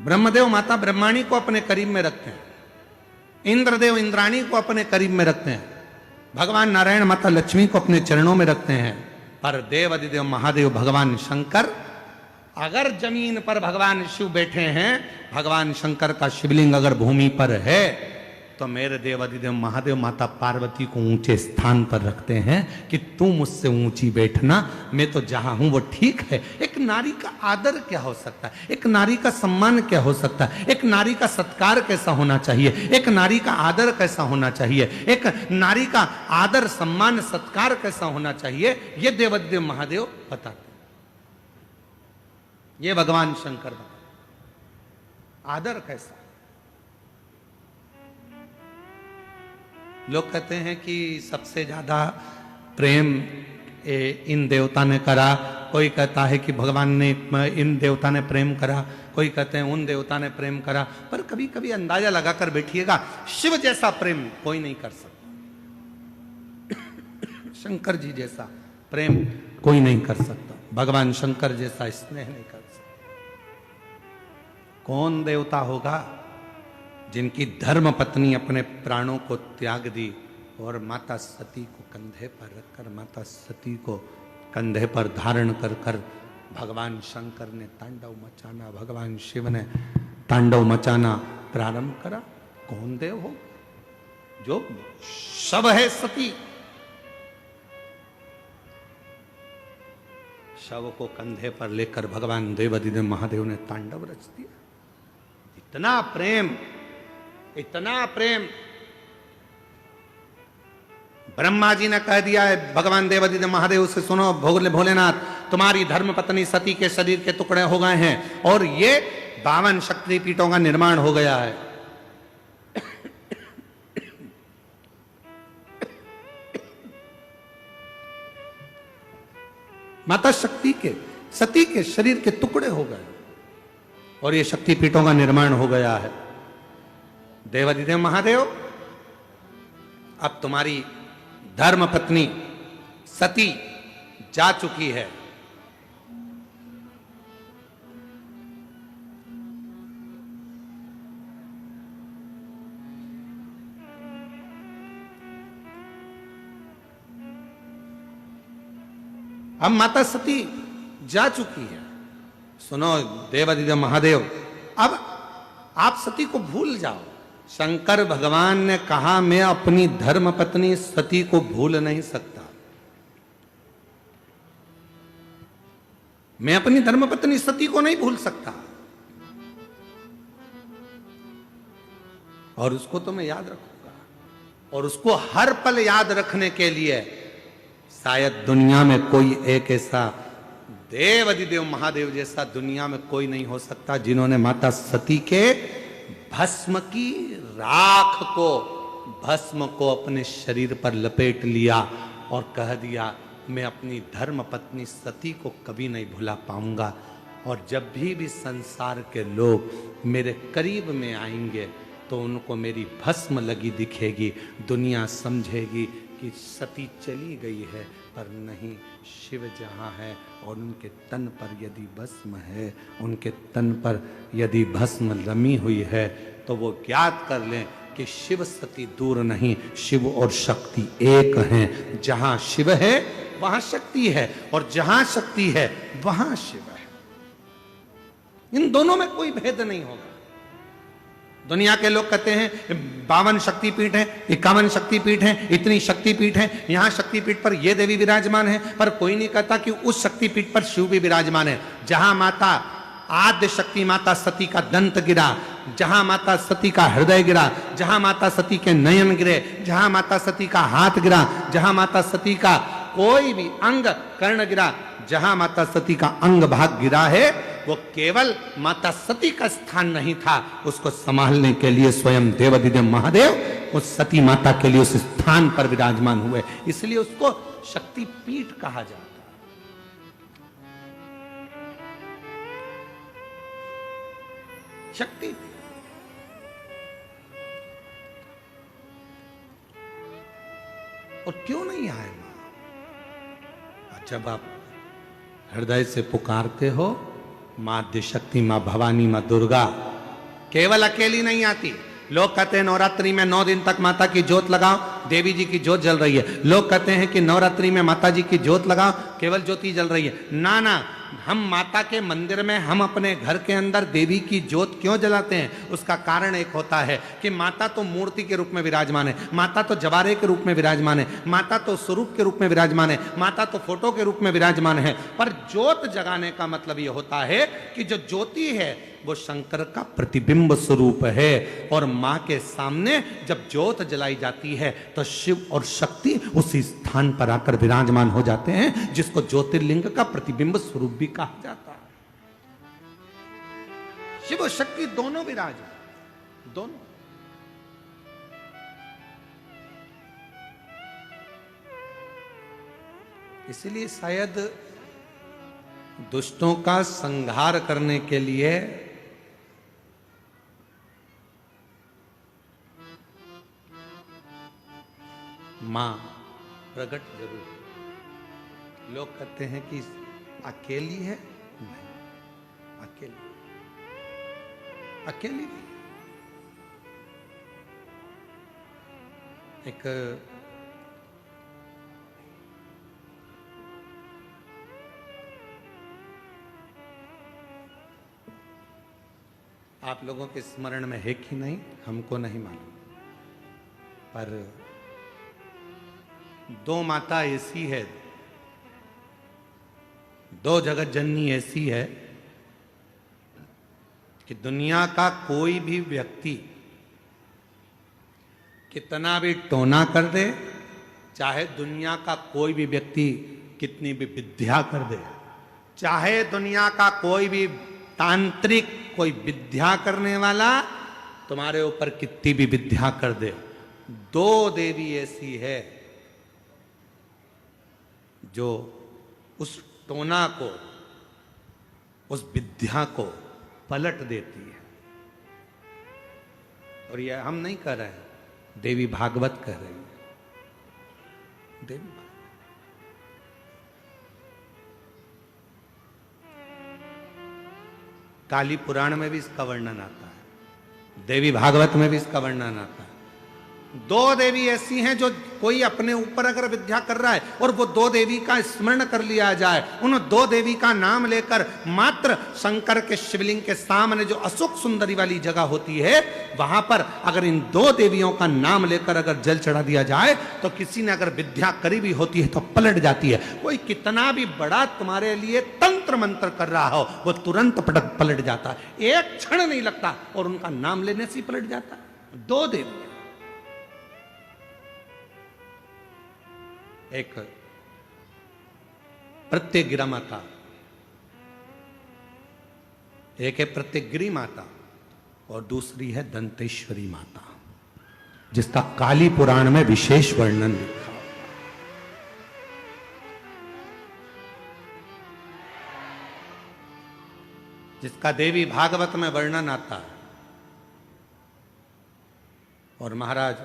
ब्रह्मदेव माता ब्रह्माणी को अपने करीब में रखते हैं। इंद्रदेव इंद्राणी को अपने करीब में रखते हैं। भगवान नारायण माता लक्ष्मी को अपने चरणों में रखते हैं। पर देव अधिदेव महादेव भगवान शंकर, अगर जमीन पर भगवान शिव बैठे हैं, भगवान शंकर का शिवलिंग अगर भूमि पर है, तो मेरे देव अधिदेव महादेव माता पार्वती को ऊंचे स्थान पर रखते हैं कि तू मुझसे ऊंची बैठना, मैं तो जहां हूं वो ठीक है। एक नारी का आदर क्या हो सकता है, एक नारी का सम्मान क्या हो सकता है, एक नारी का सत्कार कैसा होना चाहिए, एक नारी का आदर कैसा होना चाहिए, एक नारी का आदर सम्मान सत्कार कैसा होना चाहिए, ये देव अधिदेव महादेव बताते हैं। ये भगवान शंकर बताते आदर कैसा। लोग कहते हैं कि सबसे ज्यादा प्रेम इन देवता ने करा, कोई कहता है कि भगवान ने इन देवता ने प्रेम करा, कोई कहते हैं उन देवता ने प्रेम करा। पर कभी कभी अंदाजा लगाकर बैठिएगा, शिव जैसा प्रेम कोई नहीं कर सकता। शंकर जी जैसा प्रेम कोई नहीं कर सकता। भगवान शंकर जैसा स्नेह नहीं कर सकता। कौन देवता होगा जिनकी धर्म पत्नी अपने प्राणों को त्याग दी और माता सती को कंधे पर रखकर, माता सती को कंधे पर धारण कर कर भगवान शंकर ने तांडव मचाना, भगवान शिव ने तांडव मचाना प्रारंभ करा। कौन देव हो जो शव है सती, शव को कंधे पर लेकर भगवान देव अधिदेव महादेव ने तांडव रच दिया। इतना प्रेम, इतना प्रेम। ब्रह्मा जी ने कह दिया है भगवान देव अधिदेव महादेव से, सुनो भोलेनाथ, तुम्हारी धर्म पत्नी सती के शरीर के टुकड़े हो गए हैं और ये 52 शक्तिपीठों का निर्माण हो गया है। माता सती के शरीर के टुकड़े हो गए और ये शक्तिपीठों का निर्माण हो गया है। देवाधिदेव महादेव, अब तुम्हारी धर्म पत्नी सती जा चुकी है। अब माता सती जा चुकी है। सुनो देवाधिदेव महादेव, अब आप सती को भूल जाओ। शंकर भगवान ने कहा मैं अपनी धर्म पत्नी सती को भूल नहीं सकता, मैं अपनी धर्म पत्नी सती को नहीं भूल सकता, और उसको तो मैं याद रखूंगा। और उसको हर पल याद रखने के लिए शायद दुनिया में कोई एक ऐसा देव अधिदेव महादेव जैसा दुनिया में कोई नहीं हो सकता, जिन्होंने माता सती के भस्म की राख को, भस्म को अपने शरीर पर लपेट लिया और कह दिया मैं अपनी धर्म पत्नी सती को कभी नहीं भुला पाऊंगा, और जब भी संसार के लोग मेरे करीब में आएंगे तो उनको मेरी भस्म लगी दिखेगी, दुनिया समझेगी कि सती चली गई है, पर नहीं, शिव जहाँ है और उनके तन पर यदि भस्म है, उनके तन पर यदि भस्म रमी हुई है, तो वो ज्ञात कर लें कि शिव सती दूर नहीं, शिव और शक्ति एक हैं। जहाँ शिव है वहाँ शक्ति है, और जहाँ शक्ति है वहाँ शिव है। इन दोनों में कोई भेद नहीं होगा। दुनिया के लोग कहते हैं 52 शक्तिपीठ हैं, 51 शक्तिपीठ हैं, इतनी शक्तिपीठ हैं, यहां शक्तिपीठ पर ये देवी विराजमान है, पर कोई नहीं कहता कि उस शक्तिपीठ पर शिव भी विराजमान है। जहां माता आद्य शक्ति माता सती का दंत गिरा, जहां माता सती का हृदय गिरा, जहां माता सती के नयन गिरे, जहां माता सती का हाथ गिरा, जहां माता सती का कोई भी अंग कर्ण गिरा, जहां माता सती का अंग भाग गिरा है, वो केवल माता सती का स्थान नहीं था, उसको संभालने के लिए स्वयं देवाधिदेव महादेव उस सती माता के लिए उस स्थान पर विराजमान हुए, इसलिए उसको शक्तिपीठ कहा जाता है। शक्ति और क्यों नहीं आए मां? जब आप हृदय से पुकारते हो, मां आद्यशक्ति, मां भवानी, मां दुर्गा केवल अकेली नहीं आती। लोग कहते हैं नवरात्रि में 9 दिन तक माता की जोत लगाओ, देवी जी की जोत जल रही है। लोग कहते हैं कि नवरात्रि में माता जी की जोत लगाओ, केवल ज्योति जल रही है। ना ना, हम माता के मंदिर में, हम अपने घर के अंदर देवी की जोत क्यों जलाते हैं? उसका कारण एक होता है कि माता तो मूर्ति के रूप में विराजमान है, माता तो जवारे के रूप में विराजमान है, माता तो स्वरूप के रूप में विराजमान है, माता तो फोटो के रूप में विराजमान है। पर जोत जगाने का मतलब यह होता है कि जो ज्योति है वो शंकर का प्रतिबिंब स्वरूप है, और मां के सामने जब जोत जलाई जाती है तो शिव और शक्ति उसी स्थान पर आकर विराजमान हो जाते हैं, जिसको ज्योतिर्लिंग का प्रतिबिंब स्वरूप भी कहा जाता है। शिव और शक्ति दोनों विराजमान, दोनों। इसलिए शायद दुष्टों का संहार करने के लिए मां प्रकट जरूर। लोग कहते हैं कि अकेली है, नहीं, अकेली अकेली नहीं। एक आप लोगों के स्मरण में है कि नहीं हमको नहीं मालूम, पर 2 माता ऐसी है, 2 जगत जननी ऐसी है कि दुनिया का कोई भी व्यक्ति कितना भी टोना कर दे, चाहे दुनिया का कोई भी व्यक्ति कितनी भी विद्या कर दे, चाहे दुनिया का कोई भी तांत्रिक, कोई विद्या करने वाला तुम्हारे ऊपर कितनी भी विद्या कर दे, 2 देवी ऐसी है जो उस टोना को, उस विद्या को पलट देती है। और यह हम नहीं कह रहे हैं, देवी भागवत कह रही है। देवी काली पुराण में भी इसका वर्णन आता है, देवी भागवत में भी इसका वर्णन आता है। 2 देवी ऐसी हैं जो कोई अपने ऊपर अगर विद्या कर रहा है और वो 2 देवी का स्मरण कर लिया जाए, उन 2 देवी का नाम लेकर मात्र शंकर के शिवलिंग के सामने जो अशोक सुंदरी वाली जगह होती है, वहां पर अगर इन 2 देवियों का नाम लेकर अगर जल चढ़ा दिया जाए तो किसी ने अगर विद्या करी भी होती है तो पलट जाती है। कोई कितना भी बड़ा तुम्हारे लिए तंत्र मंत्र कर रहा हो, वो तुरंत पलट जाता है, एक क्षण नहीं लगता, और उनका नाम लेने से ही पलट जाता है। 2 देवी, एक प्रत्येक गिरा माता एक है प्रतिग्री माता और दूसरी है दंतेश्वरी माता, जिसका काली पुराण में विशेष वर्णन लिखा। जिसका देवी भागवत में वर्णन आता है। और महाराज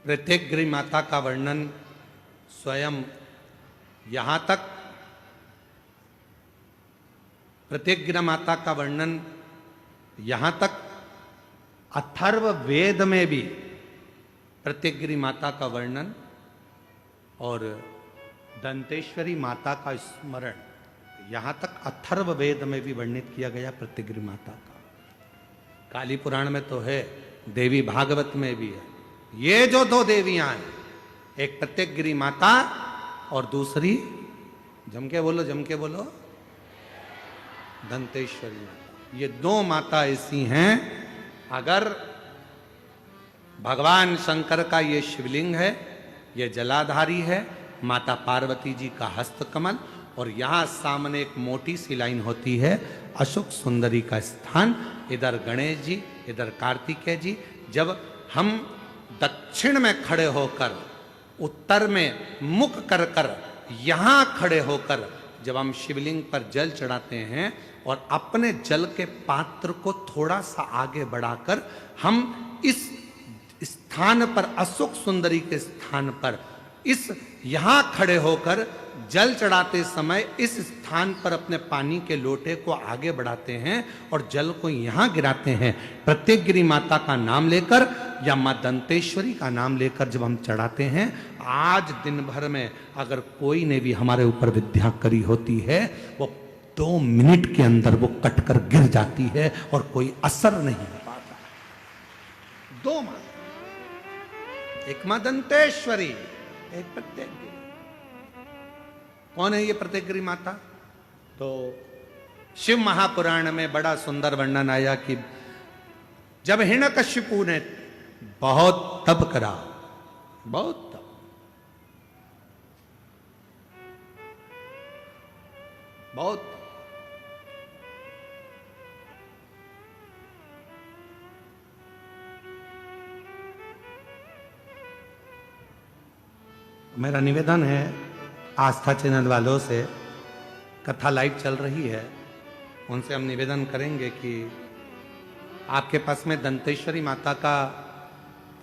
प्रतिग्री माता का वर्णन स्वयं यहां तक, प्रतिग्री माता का वर्णन यहां तक अथर्व वेद में भी प्रतिग्री माता का वर्णन और दंतेश्वरी माता का स्मरण यहां तक अथर्व वेद में भी वर्णित किया गया प्रतिग्री माता का। काली पुराण में तो है, देवी भागवत में भी है। ये जो दो देवियां हैं, एक प्रतिग्री माता और दूसरी, जम के बोलो, दंतेश्वरी माता। ये दो माता ऐसी हैं, अगर भगवान शंकर का ये शिवलिंग है, ये जलाधारी है, माता पार्वती जी का हस्तकमल, और यहां सामने एक मोटी सी लाइन होती है अशोक सुंदरी का स्थान, इधर गणेश जी, इधर कार्तिकेय जी। जब हम दक्षिण में खड़े होकर, उत्तर में मुख कर कर, यहां खड़े होकर जब हम शिवलिंग पर जल चढ़ाते हैं और अपने जल के पात्र को थोड़ा सा आगे बढ़ाकर हम इस स्थान पर, अशोक सुंदरी के स्थान पर, इस यहां खड़े होकर जल चढ़ाते समय इस स्थान पर अपने पानी के लोटे को आगे बढ़ाते हैं और जल को यहां गिराते हैं। प्रतिग्री माता का नाम लेकर या मां दंतेश्वरी का नाम लेकर जब हम चढ़ाते हैं, आज दिन भर में अगर कोई ने भी हमारे ऊपर विद्या करी होती है, वो 2 मिनट के अंदर वो कटकर गिर जाती है और कोई असर नहीं हो पाता। 2 माता, एक मां दंतेश्वरी, एक प्रतिग्री। कौन है ये प्रतिग्री माता? तो शिव महापुराण में बड़ा सुंदर वर्णन आया कि जब हिरण्यकशिपु ने बहुत तप करा, बहुत तप, बहुत तप, मेरा निवेदन है आस्था चैनल वालों से, कथा लाइव चल रही है, उनसे हम निवेदन करेंगे कि आपके पास में दंतेश्वरी माता का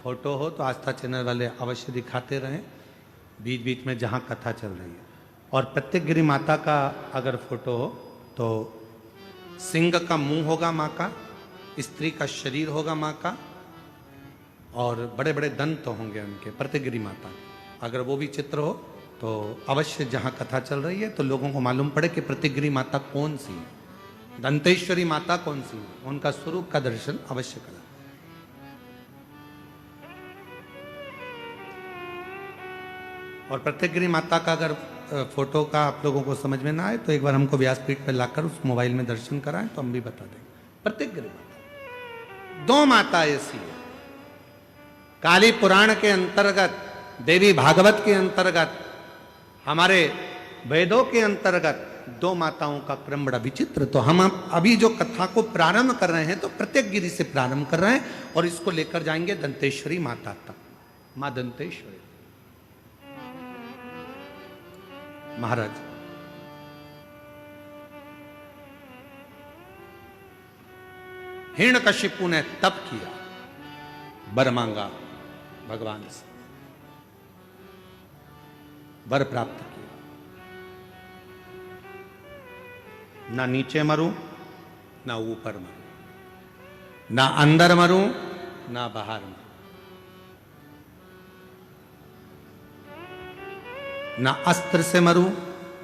फोटो हो तो आस्था चैनल वाले अवश्य दिखाते रहें बीच बीच में जहां कथा चल रही है। और प्रतिग्री माता का अगर फोटो हो तो सिंह का मुंह होगा माँ का, स्त्री का शरीर होगा माँ का, और बड़े बड़े दंत होंगे उनके, प्रतिग्री माता। अगर वो भी चित्र हो तो अवश्य जहां कथा चल रही है तो लोगों को मालूम पड़े कि प्रतिग्री माता कौन सी है, दंतेश्वरी माता कौन सी है, उनका स्वरूप का दर्शन अवश्य करें। और प्रतिग्री माता का अगर फोटो का आप लोगों को समझ में ना आए तो एक बार हमको व्यासपीठ पर लाकर उस मोबाइल में दर्शन कराएं तो हम भी बता देंगे। प्रतिग्री माता, 2 माता ऐसी है। काली पुराण के अंतर्गत, देवी भागवत के अंतर्गत, हमारे वेदों के अंतर्गत 2 माताओं का क्रम बड़ा विचित्र। तो हम अभी जो कथा को प्रारंभ कर रहे हैं तो प्रतिग्री से प्रारंभ कर रहे हैं और इसको लेकर जाएंगे दंतेश्वरी माता तक। मां दंतेश्वरी महाराज, हिरण्यकशिपु ने तप किया, वर मांगा भगवान से, वर प्राप्त किया। ना नीचे मरूं, ना ऊपर मरूं, ना अंदर मरूं, ना बाहर मरूं, ना अस्त्र से मरूं,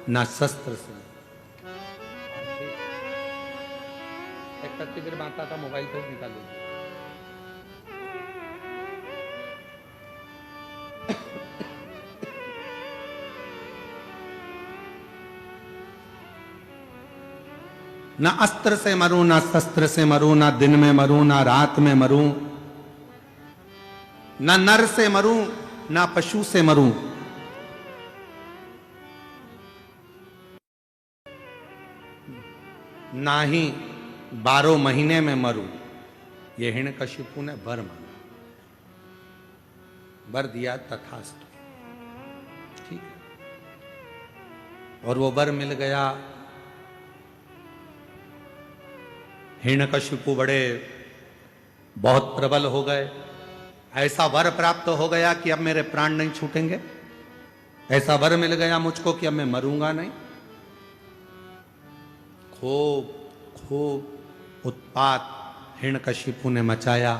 ना शस्त्र से मरूं। एक प्रतिग्री माता का मोबाइल फोन निकालो। ना अस्त्र से मरूं, ना शस्त्र से मरूं, ना दिन में मरूं, ना रात में मरूं, ना नर से मरूं, ना पशु से मरूं, ना ही 12 महीने में मरूं, ये हिरण्यकशिपु ने वर मांगा, वर दिया तथास्तु, ठीक है। और वो वर मिल गया। हिरण्यकशिपु बड़े बहुत प्रबल हो गए, ऐसा वर प्राप्त हो गया कि अब मेरे प्राण नहीं छूटेंगे, ऐसा वर मिल गया मुझको कि अब मैं मरूंगा नहीं। खूब खूब उत्पात हिरण्यकशिपु ने मचाया।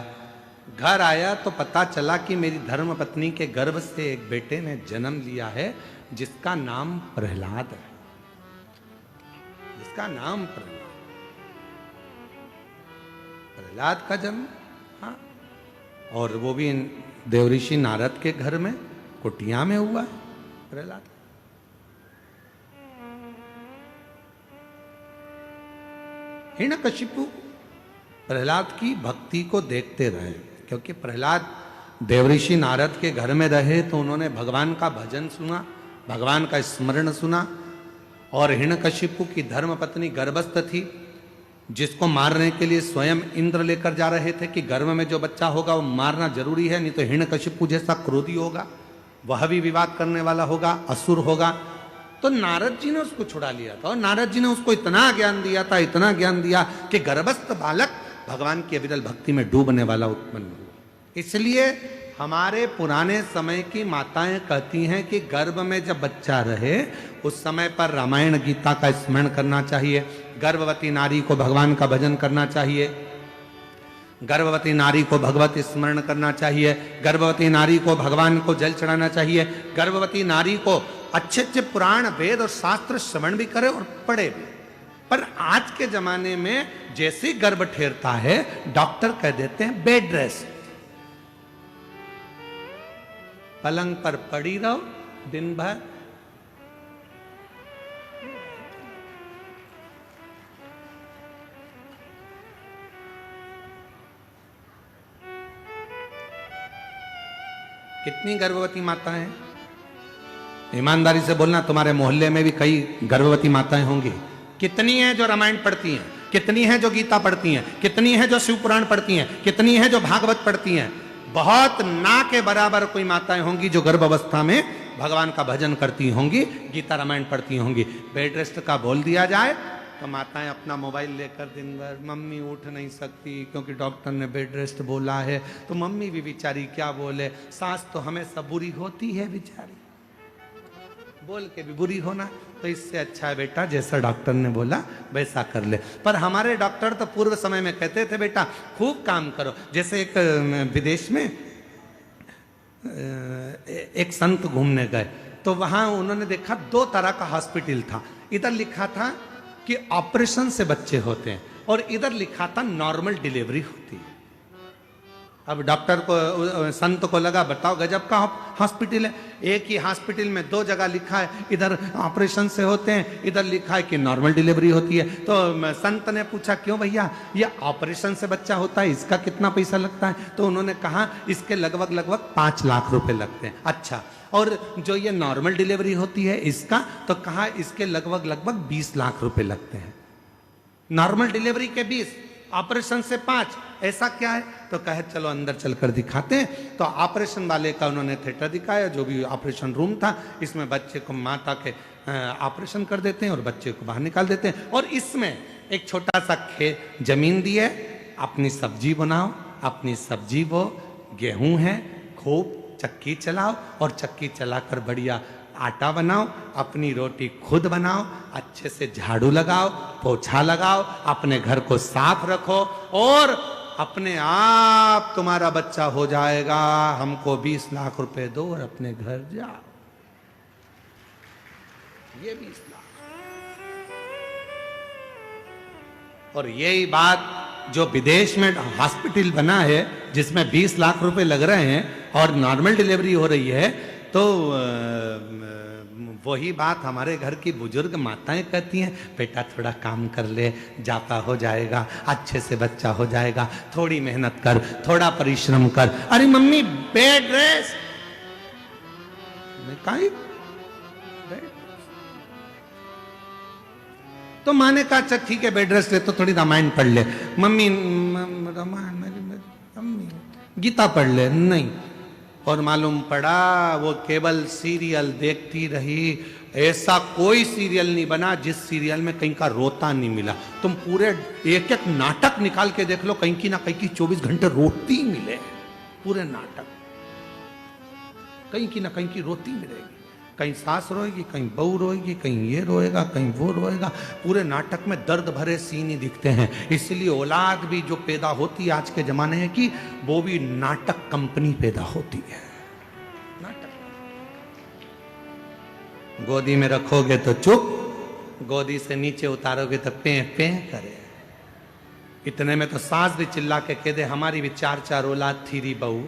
घर आया तो पता चला कि मेरी धर्मपत्नी के गर्भ से एक बेटे ने जन्म लिया है जिसका नाम प्रहलाद है, जिसका नाम प्रहलाद का जन्म। हाँ, और वो भी देवऋषि नारद के घर में कुटिया में हुआ है प्रहलाद। हिरण्यकशिपु प्रहलाद की भक्ति को देखते रहे, क्योंकि प्रहलाद देवऋषि नारद के घर में रहे तो उन्होंने भगवान का भजन सुना, भगवान का स्मरण सुना। और हिरण्यकशिपु की धर्मपत्नी गर्भस्थ थी, जिसको मारने के लिए स्वयं इंद्र लेकर जा रहे थे कि गर्भ में जो बच्चा होगा वो मारना जरूरी है, नहीं तो हिरण्यकशिपु जैसा क्रोधी होगा, वह भी विवाद करने वाला होगा, असुर होगा। तो नारद जी ने उसको छुड़ा लिया था, और नारद जी ने उसको इतना ज्ञान दिया था, इतना ज्ञान दिया कि गर्भस्थ बालक भगवान की अविरल भक्ति में डूबने वाला उत्पन्न हुआ। इसलिए हमारे पुराने समय की माताएं कहती हैं कि गर्भ में जब बच्चा रहे उस समय पर रामायण गीता का स्मरण करना चाहिए, गर्भवती नारी को भगवान का भजन करना चाहिए, गर्भवती नारी को भगवत स्मरण करना चाहिए, गर्भवती नारी को भगवान को जल चढ़ाना चाहिए, गर्भवती नारी को अच्छे अच्छे पुराण वेद और शास्त्र श्रवण भी करे और पढ़े भी। पर आज के जमाने में जैसे गर्भ ठेरता है डॉक्टर कह देते हैं बेड रेस्ट, पलंग पर पड़ी रहो दिन भर। कितनी गर्भवती माताएं हैं? ईमानदारी से बोलना, तुम्हारे मोहल्ले में भी कई गर्भवती माताएं होंगी। कितनी हैं जो रामायण पढ़ती हैं, कितनी हैं जो गीता पढ़ती हैं, कितनी हैं जो शिव पुराण पढ़ती हैं, कितनी हैं जो भागवत पढ़ती हैं? बहुत ना के बराबर कोई माताएं होंगी जो गर्भावस्था में भगवान का भजन करती होंगी, गीता रामायण पढ़ती होंगी। बेड रेस्ट का बोल दिया जाए तो माताएं अपना मोबाइल लेकर दिन भर, मम्मी उठ नहीं सकती क्योंकि डॉक्टर ने बेड रेस्ट बोला है, तो मम्मी भी बेचारी क्या बोले, सास तो हमेशा बुरी होती है बेचारी, बोल के भी बुरी होना, तो इससे अच्छा है बेटा जैसा डॉक्टर ने बोला वैसा कर ले। पर हमारे डॉक्टर तो पूर्व समय में कहते थे बेटा खूब काम करो। जैसे एक विदेश में एक संत घूमने गए तो वहां उन्होंने देखा 2 तरह का हॉस्पिटल था। इधर लिखा था कि ऑपरेशन से बच्चे होते हैं और इधर लिखा था नॉर्मल डिलीवरी होती है। अब डॉक्टर को, संत को लगा बताओ गजब का हॉस्पिटल है, एक ही हॉस्पिटल में 2 जगह लिखा है, इधर ऑपरेशन से होते हैं, इधर लिखा है कि नॉर्मल डिलीवरी होती है। तो संत ने पूछा क्यों भैया, ये ऑपरेशन से बच्चा होता है, इसका कितना पैसा लगता है? तो उन्होंने कहा इसके लगभग 5 लाख रुपए लगते हैं। अच्छा, और जो ये नॉर्मल डिलीवरी होती है इसका? तो कहा इसके लगभग 20 लाख रुपए लगते हैं। नॉर्मल डिलीवरी के 20, ऑपरेशन से 5, ऐसा क्या है? तो कहे चलो अंदर चलकर दिखाते हैं। तो ऑपरेशन वाले का उन्होंने थिएटर दिखाया, जो भी ऑपरेशन रूम था, इसमें बच्चे को माता के ऑपरेशन कर देते हैं और बच्चे को बाहर निकाल देते हैं। और इसमें एक छोटा सा खेत जमीन दी है, अपनी सब्जी बनाओ, अपनी सब्जी बो, गेहूं है, खूब चक्की चलाओ और चक्की चलाकर बढ़िया आटा बनाओ, अपनी रोटी खुद बनाओ, अच्छे से झाड़ू लगाओ, पोछा लगाओ, अपने घर को साफ रखो और अपने आप तुम्हारा बच्चा हो जाएगा। हमको 20 लाख रुपए दो और अपने घर जाओ। ये 20 लाख। और यही बात जो विदेश में हॉस्पिटल बना है जिसमें 20 लाख रुपए लग रहे हैं और नॉर्मल डिलीवरी हो रही है, तो वही बात हमारे घर की बुजुर्ग माताएं कहती हैं, बेटा थोड़ा काम कर ले, जाता हो जाएगा, अच्छे से बच्चा हो जाएगा, थोड़ी मेहनत कर, थोड़ा परिश्रम कर। अरे मम्मी बेड रेस्ट, तो माँ ने कहा अच्छा ठीक है बेड रेस्ट ले, तो थोड़ी रामायण पढ़ ले। मम्मी रामायण मम्मी गीता पढ़ ले, नहीं। और मालूम पड़ा वो केवल सीरियल देखती रही, ऐसा कोई सीरियल नहीं बना जिस सीरियल में कहीं का रोता नहीं मिला। तुम पूरे एक एक नाटक निकाल के देख लो, कहीं की ना कहीं की 24 घंटे रोती ही मिले, पूरे नाटक कहीं की ना कहीं की रोती मिलेगी। कहीं सास रोएगी, कहीं बहू रोएगी, कहीं ये रोएगा, कहीं वो रोएगा। पूरे नाटक में दर्द भरे सीन ही दिखते हैं। इसलिए औलाद भी जो पैदा होती है आज के जमाने है कि वो भी नाटक कंपनी पैदा होती है। नाटक गोदी में रखोगे तो चुप, गोदी से नीचे उतारोगे तो पे पे करे। इतने में तो सास भी चिल्ला के कह दे हमारी भी 4 औलाद थी री बहू,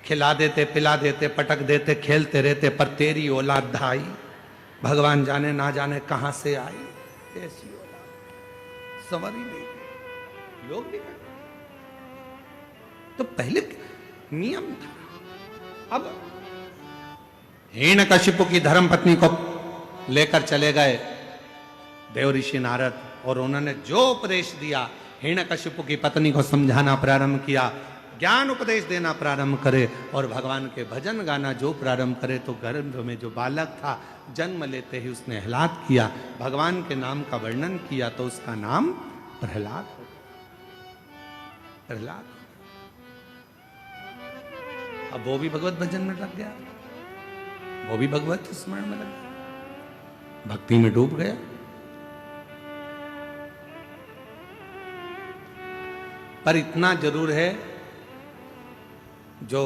खिला देते पिला देते पटक देते खेलते रहते, पर तेरी औलाद धाई भगवान जाने ना जाने कहां से आई। ऐसी औलाद संवर ही नहीं। लोग भी तो पहले नियम था। अब हिरण्यकशिपु की धर्मपत्नी को लेकर चले गए देव ऋषि नारद, और उन्होंने जो उपदेश दिया हिरण्यकशिपु की पत्नी को समझाना प्रारंभ किया, ज्ञान उपदेश देना प्रारंभ करे और भगवान के भजन गाना जो प्रारंभ करे, तो गर्भ में जो बालक था जन्म लेते ही उसने आह्लाद किया, भगवान के नाम का वर्णन किया, तो उसका नाम प्रहलाद हो गया। प्रहलाद अब वो भी भगवत भजन में लग गया, वो भी भगवत स्मरण में लग गया, भक्ति में डूब गया। पर इतना जरूर है, जो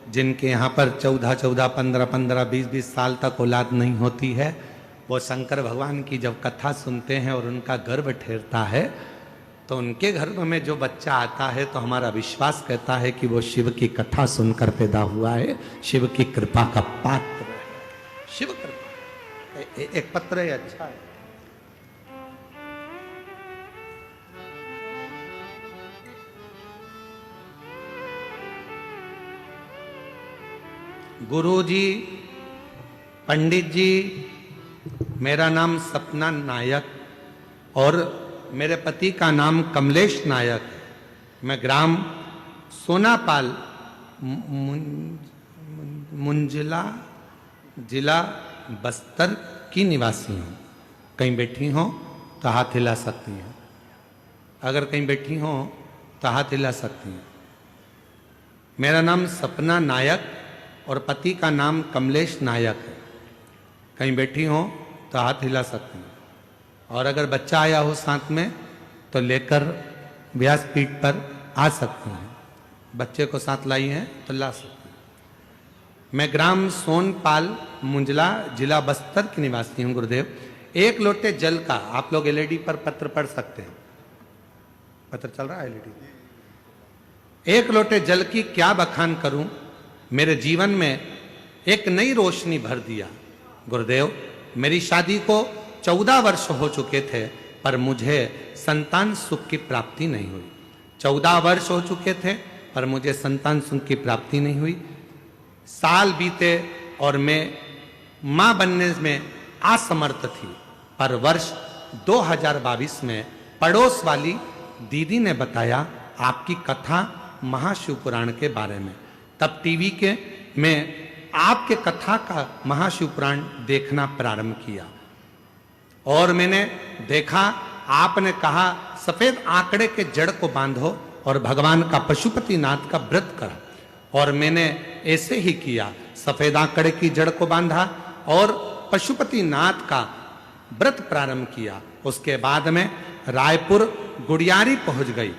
जिनके यहाँ पर 14-14, 15-15, 20-20 साल तक औलाद नहीं होती है, वो शंकर भगवान की जब कथा सुनते हैं और उनका गर्भ ठहरता है, तो उनके गर्भ में जो बच्चा आता है तो हमारा विश्वास कहता है कि वो शिव की कथा सुनकर पैदा हुआ है, शिव की कृपा का पात्र है। शिव कृपा एक पत्र है, अच्छा है। गुरु जी, पंडित जी, मेरा नाम सपना नायक और मेरे पति का नाम कमलेश नायक। मैं ग्राम सोनापाल मुंजिला जिला बस्तर की निवासी हूँ। कहीं बैठी हो तो हाथ हिला सकती हैं, अगर कहीं बैठी हो तो हाथ हिला सकती हैं। मेरा नाम सपना नायक और पति का नाम कमलेश नायक है। कहीं बैठी हो तो हाथ हिला सकती हैं, और अगर बच्चा आया हो साथ में तो लेकर व्यासपीठ पर आ सकती हैं। बच्चे को साथ लाई हैं तो ला सकती हैं। मैं ग्राम सोनपाल मुंजला जिला बस्तर की निवासी हूँ गुरुदेव। 1 लोटे जल का, आप लोग एलईडी पर पत्र पढ़ सकते हैं, पत्र चल रहा है एलईडी। 1 लोटे जल की क्या बखान करूं, मेरे जीवन में एक नई रोशनी भर दिया। गुरुदेव, मेरी शादी को 14 वर्ष हो चुके थे, पर मुझे संतान सुख की प्राप्ति नहीं हुई। 14 वर्ष हो चुके थे पर मुझे संतान सुख की प्राप्ति नहीं हुई। साल बीते और मैं मां बनने में असमर्थ थी, पर वर्ष 2022 में पड़ोस वाली दीदी ने बताया आपकी कथा महाशिव पुराण के बारे में। तब टीवी के में आपके कथा का महाशिव पुराण देखना प्रारंभ किया, और मैंने देखा आपने कहा सफेद आंकड़े के जड़ को बांधो और भगवान का पशुपतिनाथ का व्रत करा, और मैंने ऐसे ही किया। सफेद आंकड़े की जड़ को बांधा और पशुपतिनाथ का व्रत प्रारंभ किया। उसके बाद में रायपुर गुड़ियारी पहुंच गई।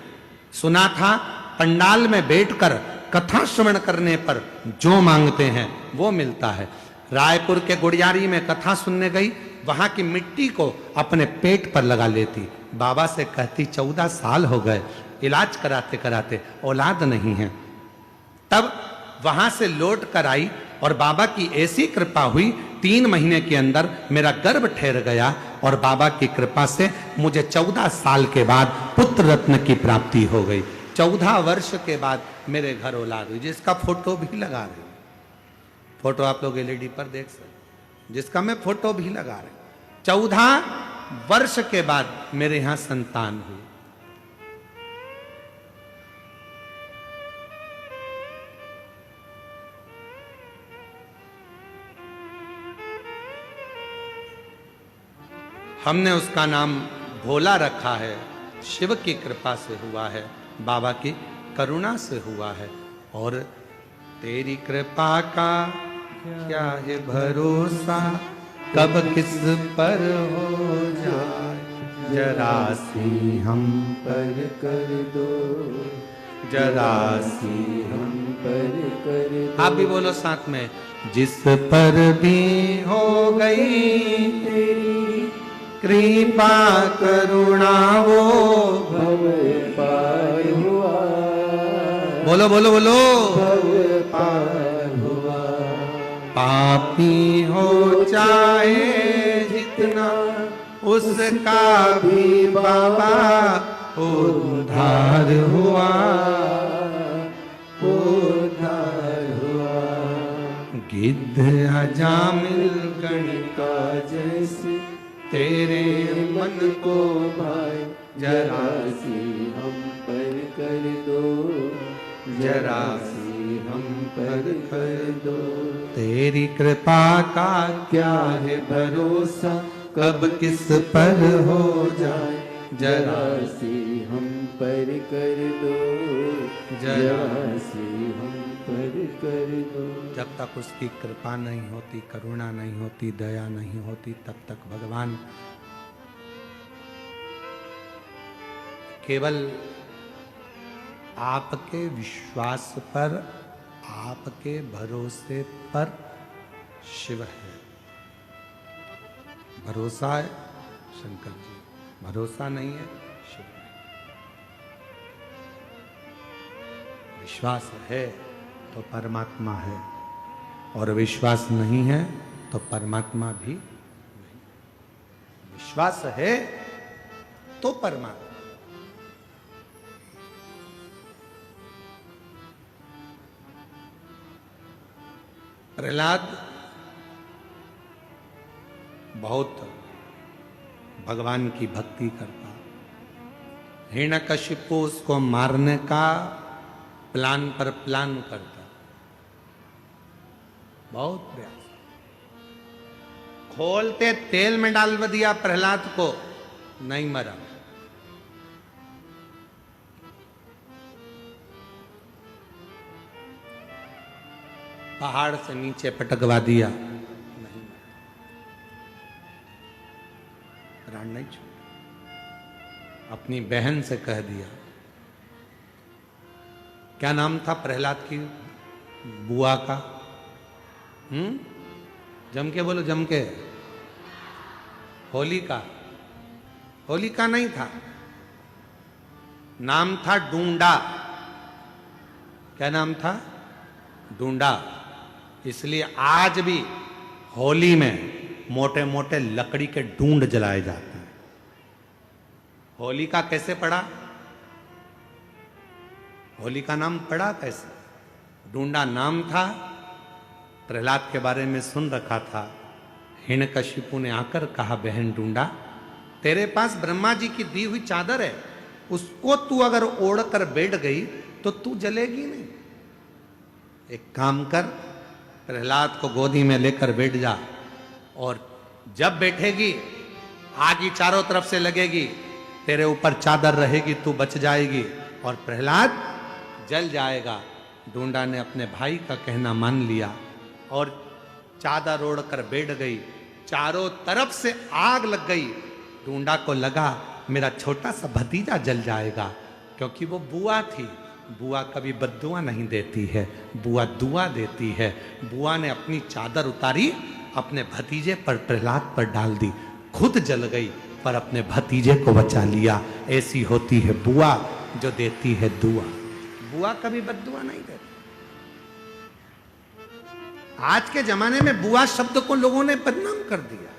सुना था पंडाल में बैठकर कथा श्रवण करने पर जो मांगते हैं वो मिलता है। रायपुर के गुड़ियारी में कथा सुनने गई, वहां की मिट्टी को अपने पेट पर लगा लेती, बाबा से कहती 14 साल हो गए इलाज कराते कराते औलाद नहीं है। तब वहां से लौट कर आई और बाबा की ऐसी कृपा हुई, 3 महीने के अंदर मेरा गर्भ ठहर गया, और बाबा की कृपा से मुझे 14 साल के बाद पुत्र रत्न की प्राप्ति हो गई। 14 वर्ष के बाद मेरे घर औलाद हुई, जिसका फोटो भी लगा रही, फोटो आप लोग एलईडी पर देख सकते, जिसका मैं फोटो भी लगा रही। 14 वर्ष के बाद मेरे यहां संतान हुई। हमने उसका नाम भोला रखा है। शिव की कृपा से हुआ है, बाबा की करुणा से हुआ है। और तेरी कृपा का क्या है भरोसा, कब किस पर हो जाए, जरा सी हम पर कर दो, जरा सी हम पर कर दो। आप भी बोलो साथ में, जिस पर भी हो गई तेरी कृपा करुणा वो भव पार हुआ, बोलो बोलो बोलो, भव पार हुआ। पापी हो चाहे जितना उसका भी बाबा उद्धार हुआ, उद्धार हुआ। गिद्ध अजामिल गणिका जैसे तेरे मन को भाई, जरा सी हम पर कर दो, जरा सी हम पर कर दो। तेरी कृपा का क्या है भरोसा, कब किस पर हो जाए, जरा सी हम पर कर दो, जरा सी हम पर कर दो। जब तक उसकी कृपा नहीं होती, करुणा नहीं होती, दया नहीं होती, तब तक भगवान केवल आपके विश्वास पर, आपके भरोसे पर शिव है। भरोसा है शंकर जी, भरोसा नहीं है शिव नहीं। विश्वास है तो परमात्मा है, और विश्वास नहीं है तो परमात्मा भी नहीं। विश्वास है तो परमात्मा। प्रहलाद बहुत भगवान की भक्ति करता, हिरण्यकशिपु उसको मारने का प्लान पर प्लान करता, बहुत प्रयास। खोलते तेल में डाल दिया प्रहलाद को, नहीं मरा। पहाड़ से नीचे पटकवा दिया, नहीं मरा। प्राण नहीं छोड़ा। अपनी बहन से कह दिया, क्या नाम था प्रहलाद की बुआ का? जम के बोलो, जम के। होलिका। होलिका नहीं था, नाम था डूंडा। क्या नाम था? डूंडा। इसलिए आज भी होली में मोटे मोटे लकड़ी के डूंड जलाए जाते हैं। होलिका कैसे पड़ा? होली का नाम पड़ा कैसे? डूंडा नाम था। प्रहलाद के बारे में सुन रखा था। हिरण्यकशिपु ने आकर कहा, बहन डूंडा, तेरे पास ब्रह्मा जी की दी हुई चादर है, उसको तू अगर ओढ़ कर बैठ गई तो तू जलेगी नहीं। एक काम कर, प्रहलाद को गोदी में लेकर बैठ जा, और जब बैठेगी आग ही चारों तरफ से लगेगी, तेरे ऊपर चादर रहेगी, तू बच जाएगी और प्रहलाद जल जाएगा। डूंडा ने अपने भाई का कहना मान लिया और चादर ओढ़ कर बैठ गई। चारों तरफ से आग लग गई। डूंडा को लगा मेरा छोटा सा भतीजा जल जाएगा, क्योंकि वो बुआ थी। बुआ कभी बद्दुआ नहीं देती है, बुआ दुआ देती है। बुआ ने अपनी चादर उतारी, अपने भतीजे पर, प्रहलाद पर डाल दी, खुद जल गई पर अपने भतीजे को बचा लिया। ऐसी होती है बुआ जो देती है दुआ। बुआ कभी बद्दुआ नहीं देती। आज के जमाने में बुआ शब्द को लोगों ने बदनाम कर दिया।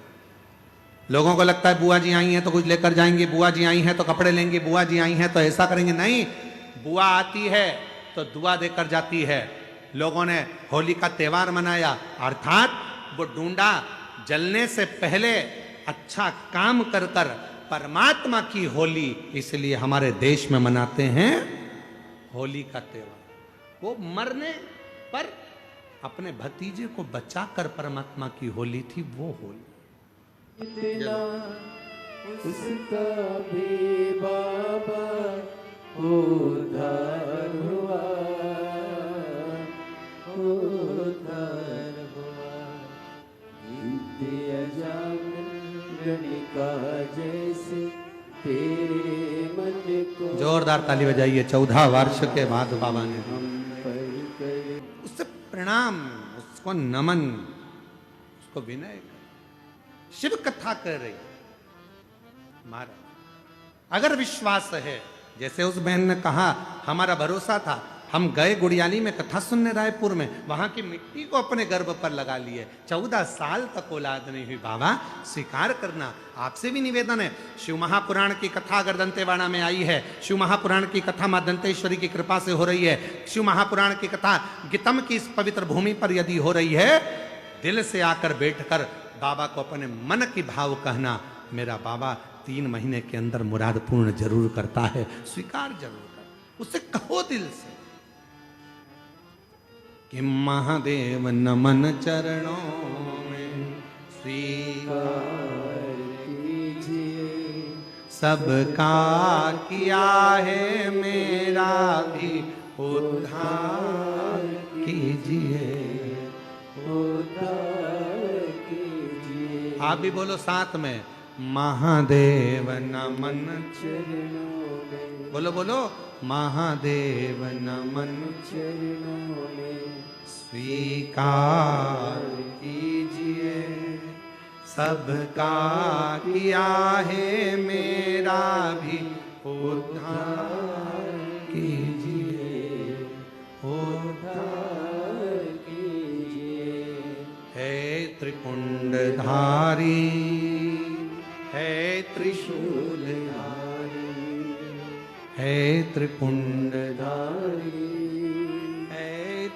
लोगों को लगता है बुआ जी आई हैं तो कुछ लेकर जाएंगे, बुआ जी आई हैं तो कपड़े लेंगे, बुआ जी आई हैं तो ऐसा करेंगे। नहीं, बुआ आती है तो दुआ देकर जाती है। लोगों ने होली का त्योहार मनाया, अर्थात वो डूंडा जलने से पहले अच्छा काम कर कर परमात्मा की होली इसलिए हमारे देश में मनाते हैं होली का त्योहार। वो मरने पर अपने भतीजे को बचाकर परमात्मा की होली थी वो होली। इतना उसका भी बाबा उद्धार हुआ, उद्धार हुआ। विद्या जान गणिका जैसे तेरे मन को। जोरदार ताली बजाइए। 14 वर्ष के बाद बाबा ने हम पर करे उससे प्रणाम, उसको नमन, उसको विनय कर। शिव कथा कर रही महाराज। अगर विश्वास है, जैसे उस बहन ने कहा हमारा भरोसा था, हम गए गुड़ियाली में कथा सुनने रायपुर में, वहां की मिट्टी को अपने गर्भ पर लगा लिए। 14 साल तक औलाद नहीं हुई। बाबा स्वीकार करना। आपसे भी निवेदन है, शिव महापुराण की कथा अगर दंतेवाड़ा में आई है, शिव महापुराण की कथा मां दंतेश्वरी की कृपा से हो रही है, शिव महापुराण की कथा गितम की इस पवित्र भूमि पर यदि हो रही है, दिल से आकर बैठकर बाबा को अपने मन की भाव कहना, मेरा बाबा 3 महीने के अंदर मुराद पूर्ण जरूर करता है। स्वीकार जरूर कर, उससे कहो दिल से कि महादेव नमन चरणों में स्वीकार कीजिए, सबका किया है मेरा भी उद्धार कीजिए। उद्धार कीजिए। आप भी बोलो साथ में, महादेव नमन। चरणों में, बोलो बोलो, महादेव नमन चरणों में स्वीकार कीजिए। सबका किया है मेरा भी उद्धार कीजिए, उद्धार कीजिए। है त्रिपुंडधारी, है त्रिशूलधारी, है त्रिपुंडधारी, है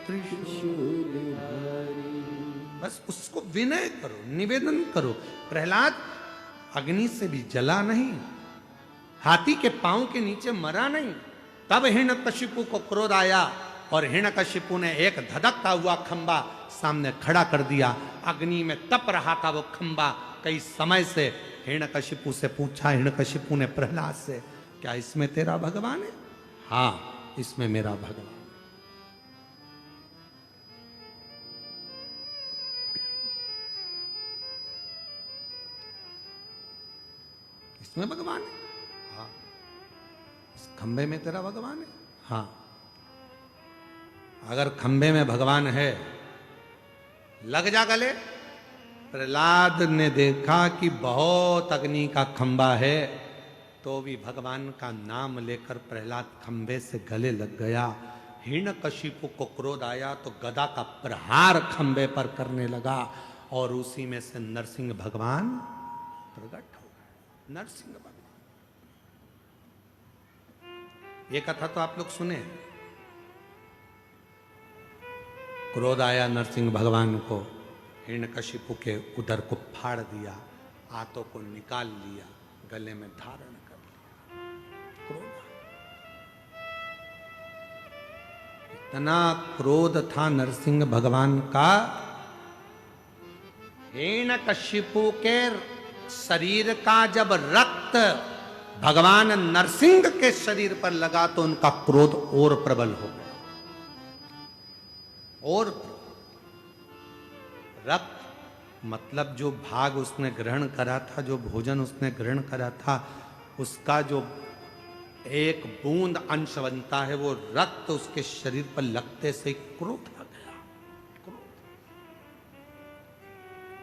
त्रिशूलधारी। बस उसको विनय करो, निवेदन करो। प्रहलाद अग्नि से भी जला नहीं, हाथी के पांव के नीचे मरा नहीं। तब हिरण्यकशिपु को क्रोध आया और हिरण्यकशिपु ने एक धधकता हुआ खंबा सामने खड़ा कर दिया। अग्नि में तप रहा था वो खंबा कई समय से। हिरण्यकशिपु से पूछा हिरण्यकशिपु ने प्रहलाद से, क्या इसमें तेरा भगवान है? हाँ, इसमें मेरा भगवान। इसमें भगवान है? हाँ। इस खंबे में तेरा भगवान है? हाँ। अगर खंबे में भगवान है, लग जा गले। प्रहलाद ने देखा कि बहुत अग्नि का खंबा है, तो भी भगवान का नाम लेकर प्रहलाद खंबे से गले लग गया। हिरण्यकशिपु को क्रोध आया तो गदा का प्रहार खंबे पर करने लगा और उसी में से नरसिंह भगवान प्रकट हो गए। नरसिंह भगवान, ये कथा तो आप लोग सुने। क्रोध आया नरसिंह भगवान को, हिरण्यकशिपु के उदर को फाड़ दिया, आंतों को निकाल लिया, गले में धारण कर लिया। क्रोध, इतना क्रोध था नरसिंह भगवान का। हिरण्यकशिपु के शरीर का जब रक्त भगवान नरसिंह के शरीर पर लगा तो उनका क्रोध और प्रबल हो गया। और रक्त मतलब जो भाग उसने ग्रहण करा था, जो भोजन उसने ग्रहण करा था, उसका जो एक बूंद अंश बनता है, वो रक्त उसके शरीर पर लगते से क्रोध आ गया। क्रोध।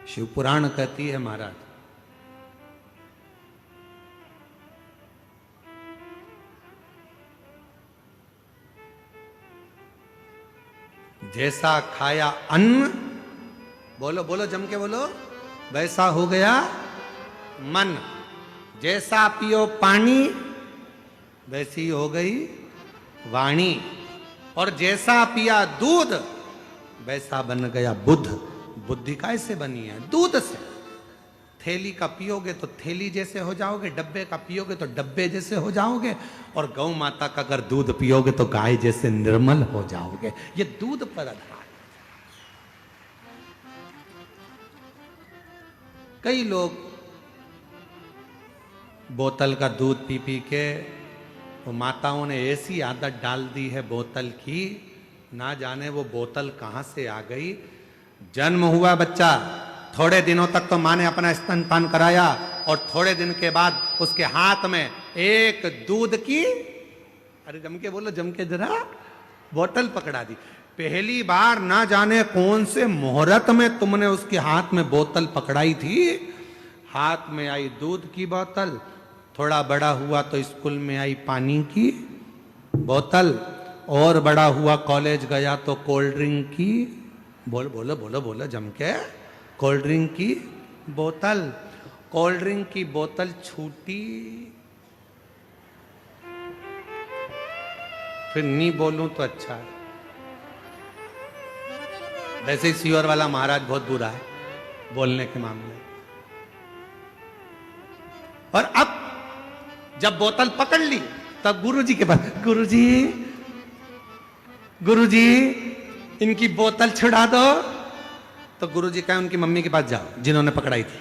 शिव पुराण कहती है महाराज, जैसा खाया अन्न, बोलो बोलो जम के बोलो, वैसा हो गया मन। जैसा पियो पानी, वैसी हो गई वाणी। और जैसा पिया दूध, वैसा बन गया बुद्ध। बुद्धि कैसे बनी है? दूध से। थैली का पियोगे तो थैली जैसे हो जाओगे, डब्बे का पियोगे तो डब्बे जैसे हो जाओगे, और गौ माता का अगर दूध पियोगे तो गाय जैसे निर्मल हो जाओगे। ये दूध पर आधार। कई लोग बोतल का दूध पी पी के, तो माताओं ने ऐसी आदत डाल दी है बोतल की, ना जाने वो बोतल कहां से आ गई। जन्म हुआ बच्चा, थोड़े दिनों तक तो माँ ने अपना स्तनपान कराया, और थोड़े दिन के बाद उसके हाथ में एक दूध की, अरे जम के बोलो, जम के जरा, बोतल पकड़ा दी। पहली बार ना जाने कौन से मुहूर्त में तुमने उसके हाथ में बोतल पकड़ाई थी। हाथ में आई दूध की बोतल, थोड़ा बड़ा हुआ तो स्कूल में आई पानी की बोतल, और बड़ा हुआ कॉलेज गया तो कोल्ड ड्रिंक की, बोलो बोलो बोलो बोलो जम के, कोल्ड ड्रिंक की बोतल। कोल्ड ड्रिंक की बोतल छूटी, फिर नहीं बोलूं तो अच्छा है। वैसे ही सीवर वाला महाराज बहुत बुरा है बोलने के मामले। और अब जब बोतल पकड़ ली तब गुरुजी के पास, गुरुजी गुरुजी इनकी बोतल छुड़ा दो। तो गुरुजी कहे उनकी मम्मी के पास जाओ जिन्होंने पकड़ाई थी,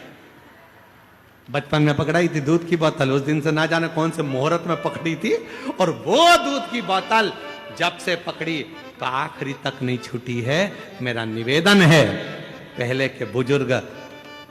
बचपन में पकड़ाई थी दूध की बोतल, उस दिन से ना जाने कौन से मुहूर्त में पकड़ी थी, और वो दूध की बोतल जब से पकड़ी तो आखिरी तक नहीं छूटी है। मेरा निवेदन है, पहले के बुजुर्ग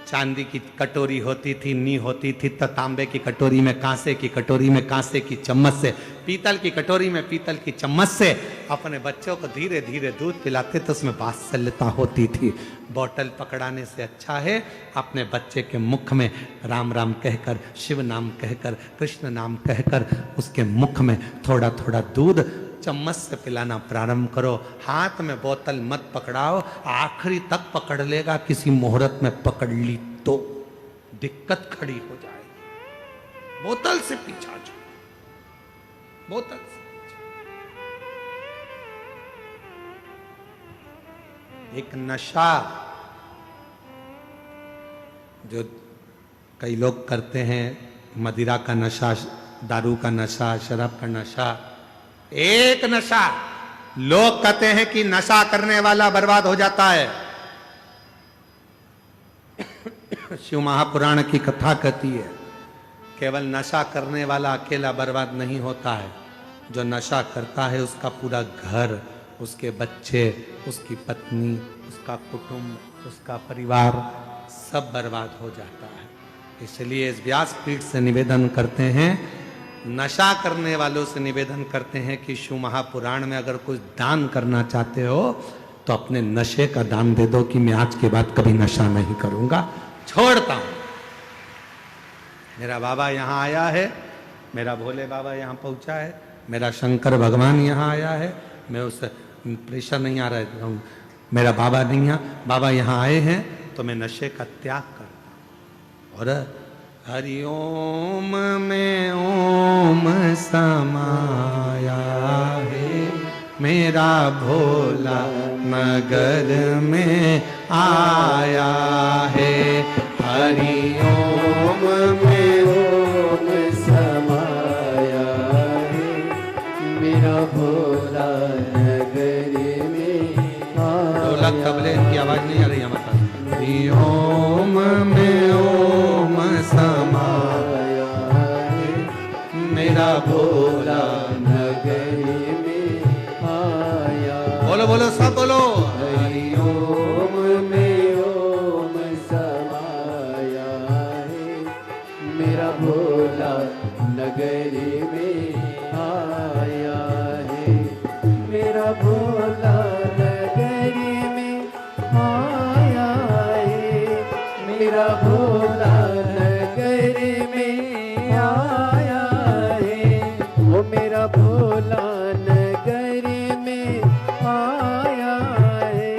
चांदी की कटोरी होती थी, नी होती थी, तो तांबे की कटोरी में, कांसे की कटोरी में, कांसे की चम्मच से, पीतल की कटोरी में, पीतल की चम्मच से अपने बच्चों को धीरे धीरे दूध पिलाते तो उसमें वात्सल्यता होती थी। बोतल पकड़ाने से अच्छा है अपने बच्चे के मुख में राम राम कहकर, शिव नाम कहकर, कृष्ण नाम कहकर उसके मुख में थोड़ा थोड़ा दूध चम्मच से पिलाना प्रारंभ करो। हाथ में बोतल मत पकड़ाओ, आखिरी तक पकड़ लेगा, किसी मुहूर्त में पकड़ ली तो दिक्कत खड़ी हो जाएगी। बोतल से पीछा जो, बोतल से एक नशा जो कई लोग करते हैं, मदिरा का नशा, दारू का नशा, शराब का नशा, एक नशा। लोग कहते हैं कि नशा करने वाला बर्बाद हो जाता है। शिव महापुराण की कथा कहती है केवल नशा करने वाला अकेला बर्बाद नहीं होता है, जो नशा करता है उसका पूरा घर, उसके बच्चे, उसकी पत्नी, उसका कुटुंब, उसका परिवार सब बर्बाद हो जाता है। इसलिए इस व्यासपीठ से निवेदन करते हैं, नशा करने वालों से निवेदन करते हैं कि शिव महापुराण में अगर कुछ दान करना चाहते हो तो अपने नशे का दान दे दो कि मैं आज के बाद कभी नशा नहीं करूंगा, छोड़ता हूं। मेरा बाबा यहां आया है, मेरा भोले बाबा यहां पहुंचा है, मेरा शंकर भगवान यहां आया है, मैं उस प्रेशर नहीं आ रहा है, मेरा बाबा नहीं है, बाबा यहां आए हैं तो मैं नशे का त्याग करता हूं। और हरिओम में ओम समाया है, मेरा भोला नगर में आया है। हरिओम में ओम समाया है, मेरा भोला नगर में आया। ढोलक तबले इनकी आवाज नहीं आ रही है मतलब। हरिओम में ओम समाया है, मेरा भोला नगर में आया। बोलो बोलो सब बोलो। हरिओम में ओम समाया है, मेरा भोला नगर में आया है। मेरा भोला नगर में आया है, मेरा भोला नगर में आया है। वो मेरा भोला नगर में आया है,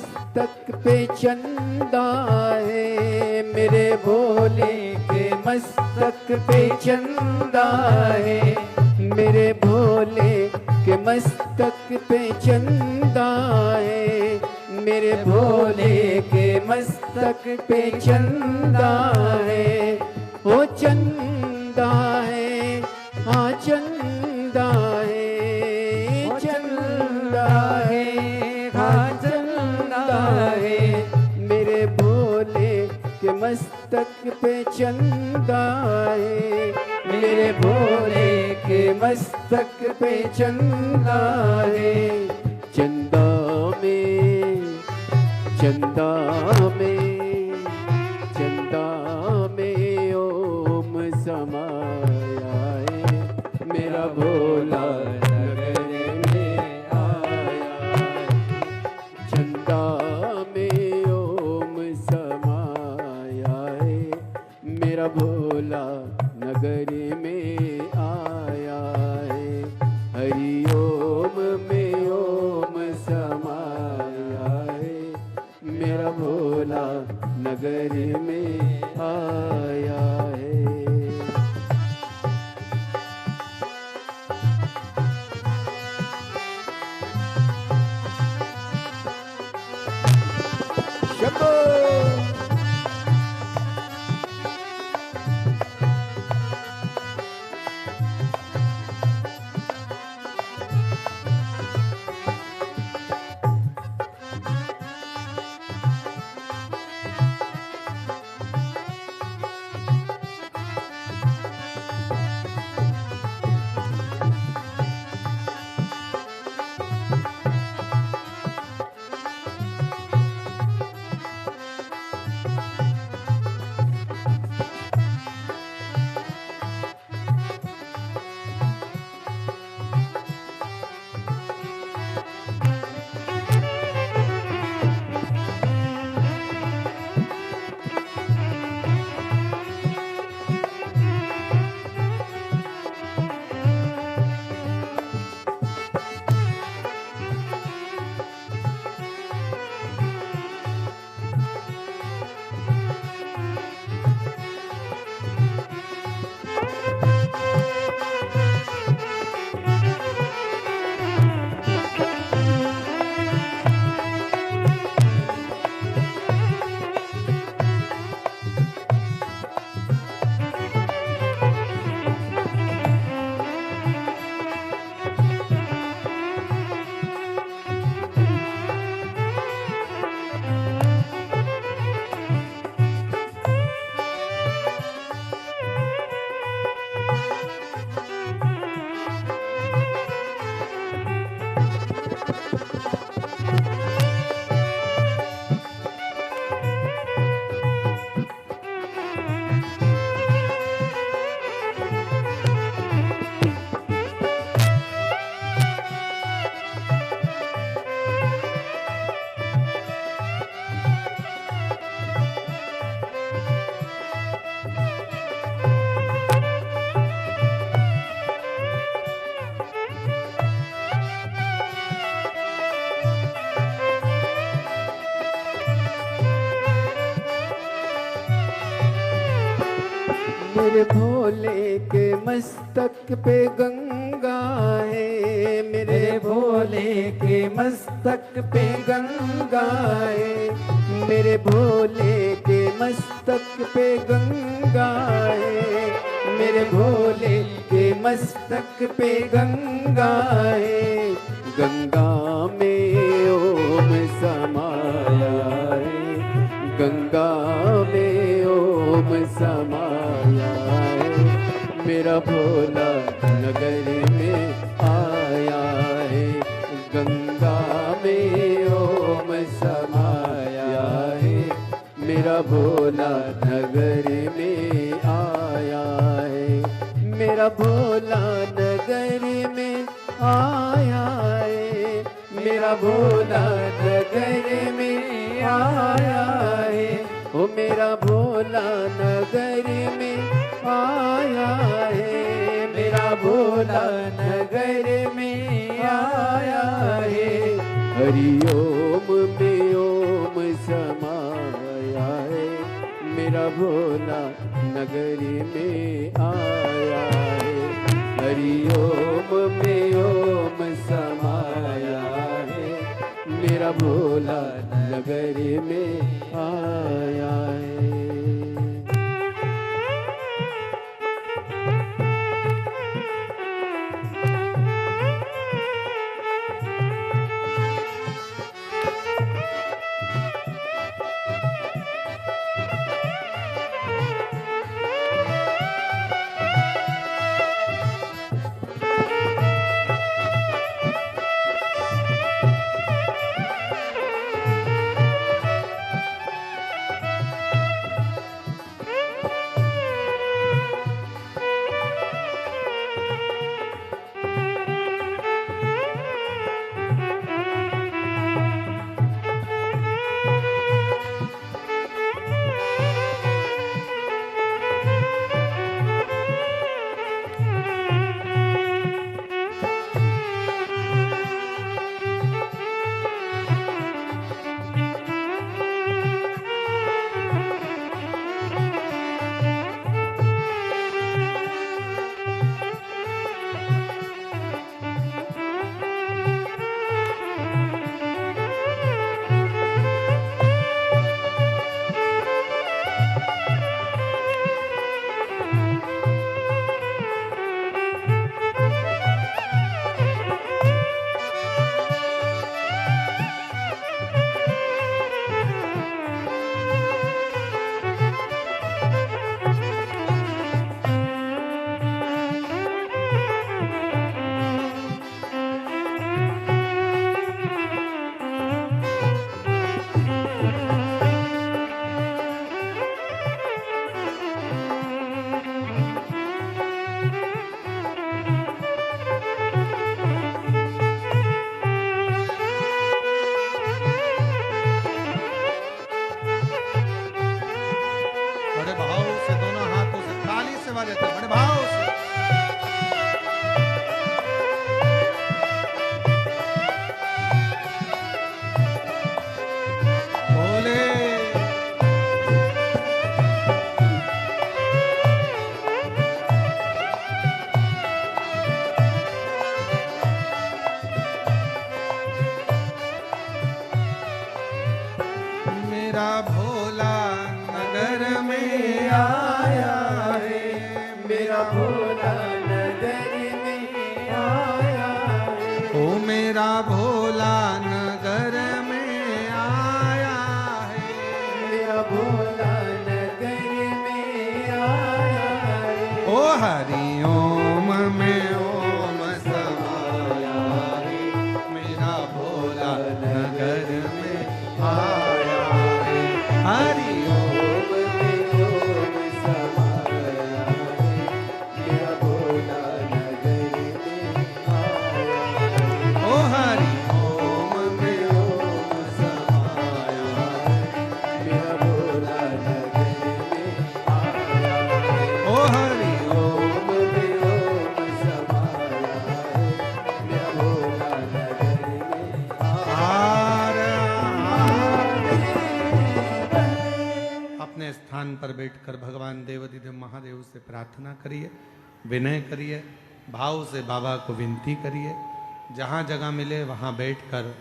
मस्तक पे चंदा है, मेरे भोले के मस्तक पे चंदा है, मेरे भोले के मस्तक पे चंदा है, मेरे भोले के मस्तक पे चंदा है। ओ चंदा है, हाँ चंदा है, चंदा है, हाँ चंदा है, मेरे भोले के मस्तक पे चंदा है, मेरे भोले के मस्तक पे चंदा है। चंदा में, चंदा में, चंदा में ओम समाया है, मेरा भोला नगर में आया है। चंदा में ओम समाया है, मेरा भोला नगर में आया है। हरि ओम में ओम समाया है, मेरा भोला नगर में आया है। शंभो मेरे भोले के मस्तक पे गंगा है, मेरे भोले के मस्तक पे गंगा है, मेरे भोले के मस्तक पे गंगा है, मेरे भोले के मस्तक पे गंगा है। गंगा में ओम समाया है, गंगा में ओम समाया है, मेरा भोला नगर में आया है। गंगा में ओम समाया है, मेरा भोला नगर में आया है, मेरा भोला नगर में आया है, मेरा भोला नगर में आया है। ओ मेरा भोला नगर में आया है, मेरा भोला नगर में आया है। हरि ओम में ओम नगर में आया है। मेरा भोला नगर में आया है, मेरा भोला नगर में आया है। ओ मेरा भोला नगर में आया है, मेरा भोला नगर में आया है। ओ हरि ओम में ओम समाया है, मेरा भोला नगर में आया है। हरि ओम में ओम समाया है, मेरा भोला नगर में आया है। ओ हरि ओम में ओम समाया है, मेरा भोला नगर में आया है। ओ हरि ओम में ओम समाया है, मेरा भोला नगर में आर अपने स्थान पर बैठकर भगवान देवाधिदेव महादेव से प्रार्थना करिए, विनय करिए, भाव से बाबा को विनती करिए। जहाँ जगह मिले वहाँ बैठकर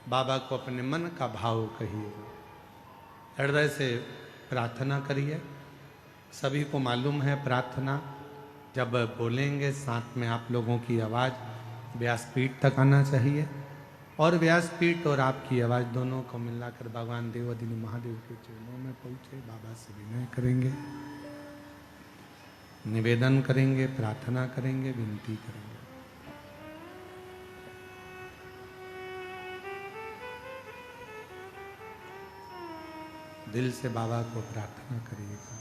बाबा को अपने मन का भाव कहिए, हृदय से प्रार्थना करिए। सभी को मालूम है प्रार्थना जब बोलेंगे साथ में आप लोगों की आवाज़ व्यासपीठ तक आना चाहिए, और व्यासपीठ और आपकी आवाज़ दोनों को मिलाकर भगवान देवाधिदेव महादेव के चरणों में पहुँचे। बाबा से विनय करेंगे, निवेदन करेंगे, प्रार्थना करेंगे, विनती करेंगे। दिल से बाबा को प्रार्थना करिएगा।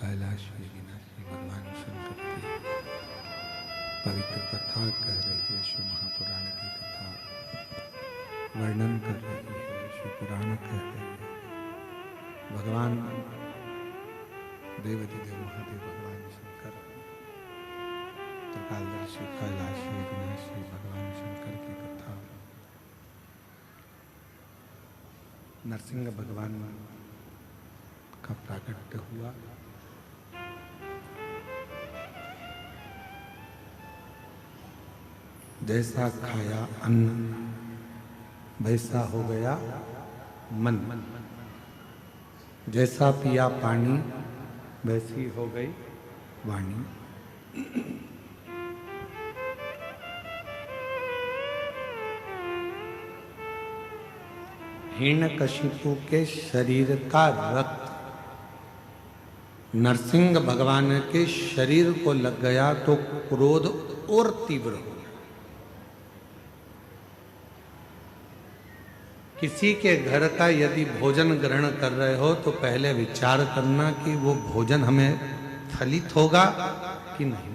कैलाशी विनाशी भगवान शंकर की पवित्र कथा कह रही है। शिव महापुराण की कथा वर्णन कर रही है, शिव पुराण कह रही है। भगवान देवाधिदेव महादेव भगवान शंकर त्रिकालदर्शी कैलाशी विनाशी भगवान शंकर की कथा नरसिंह भगवान का प्राकट्य हुआ। जैसा खाया अन्न वैसा हो गया मन, जैसा पिया पानी वैसी हो गई वाणी। हिरण्यकशिपु के शरीर का रक्त नरसिंह भगवान के शरीर को लग गया तो क्रोध और तीव्र हो। किसी के घर का यदि भोजन ग्रहण कर रहे हो तो पहले विचार करना कि वो भोजन हमें फलित होगा कि नहीं।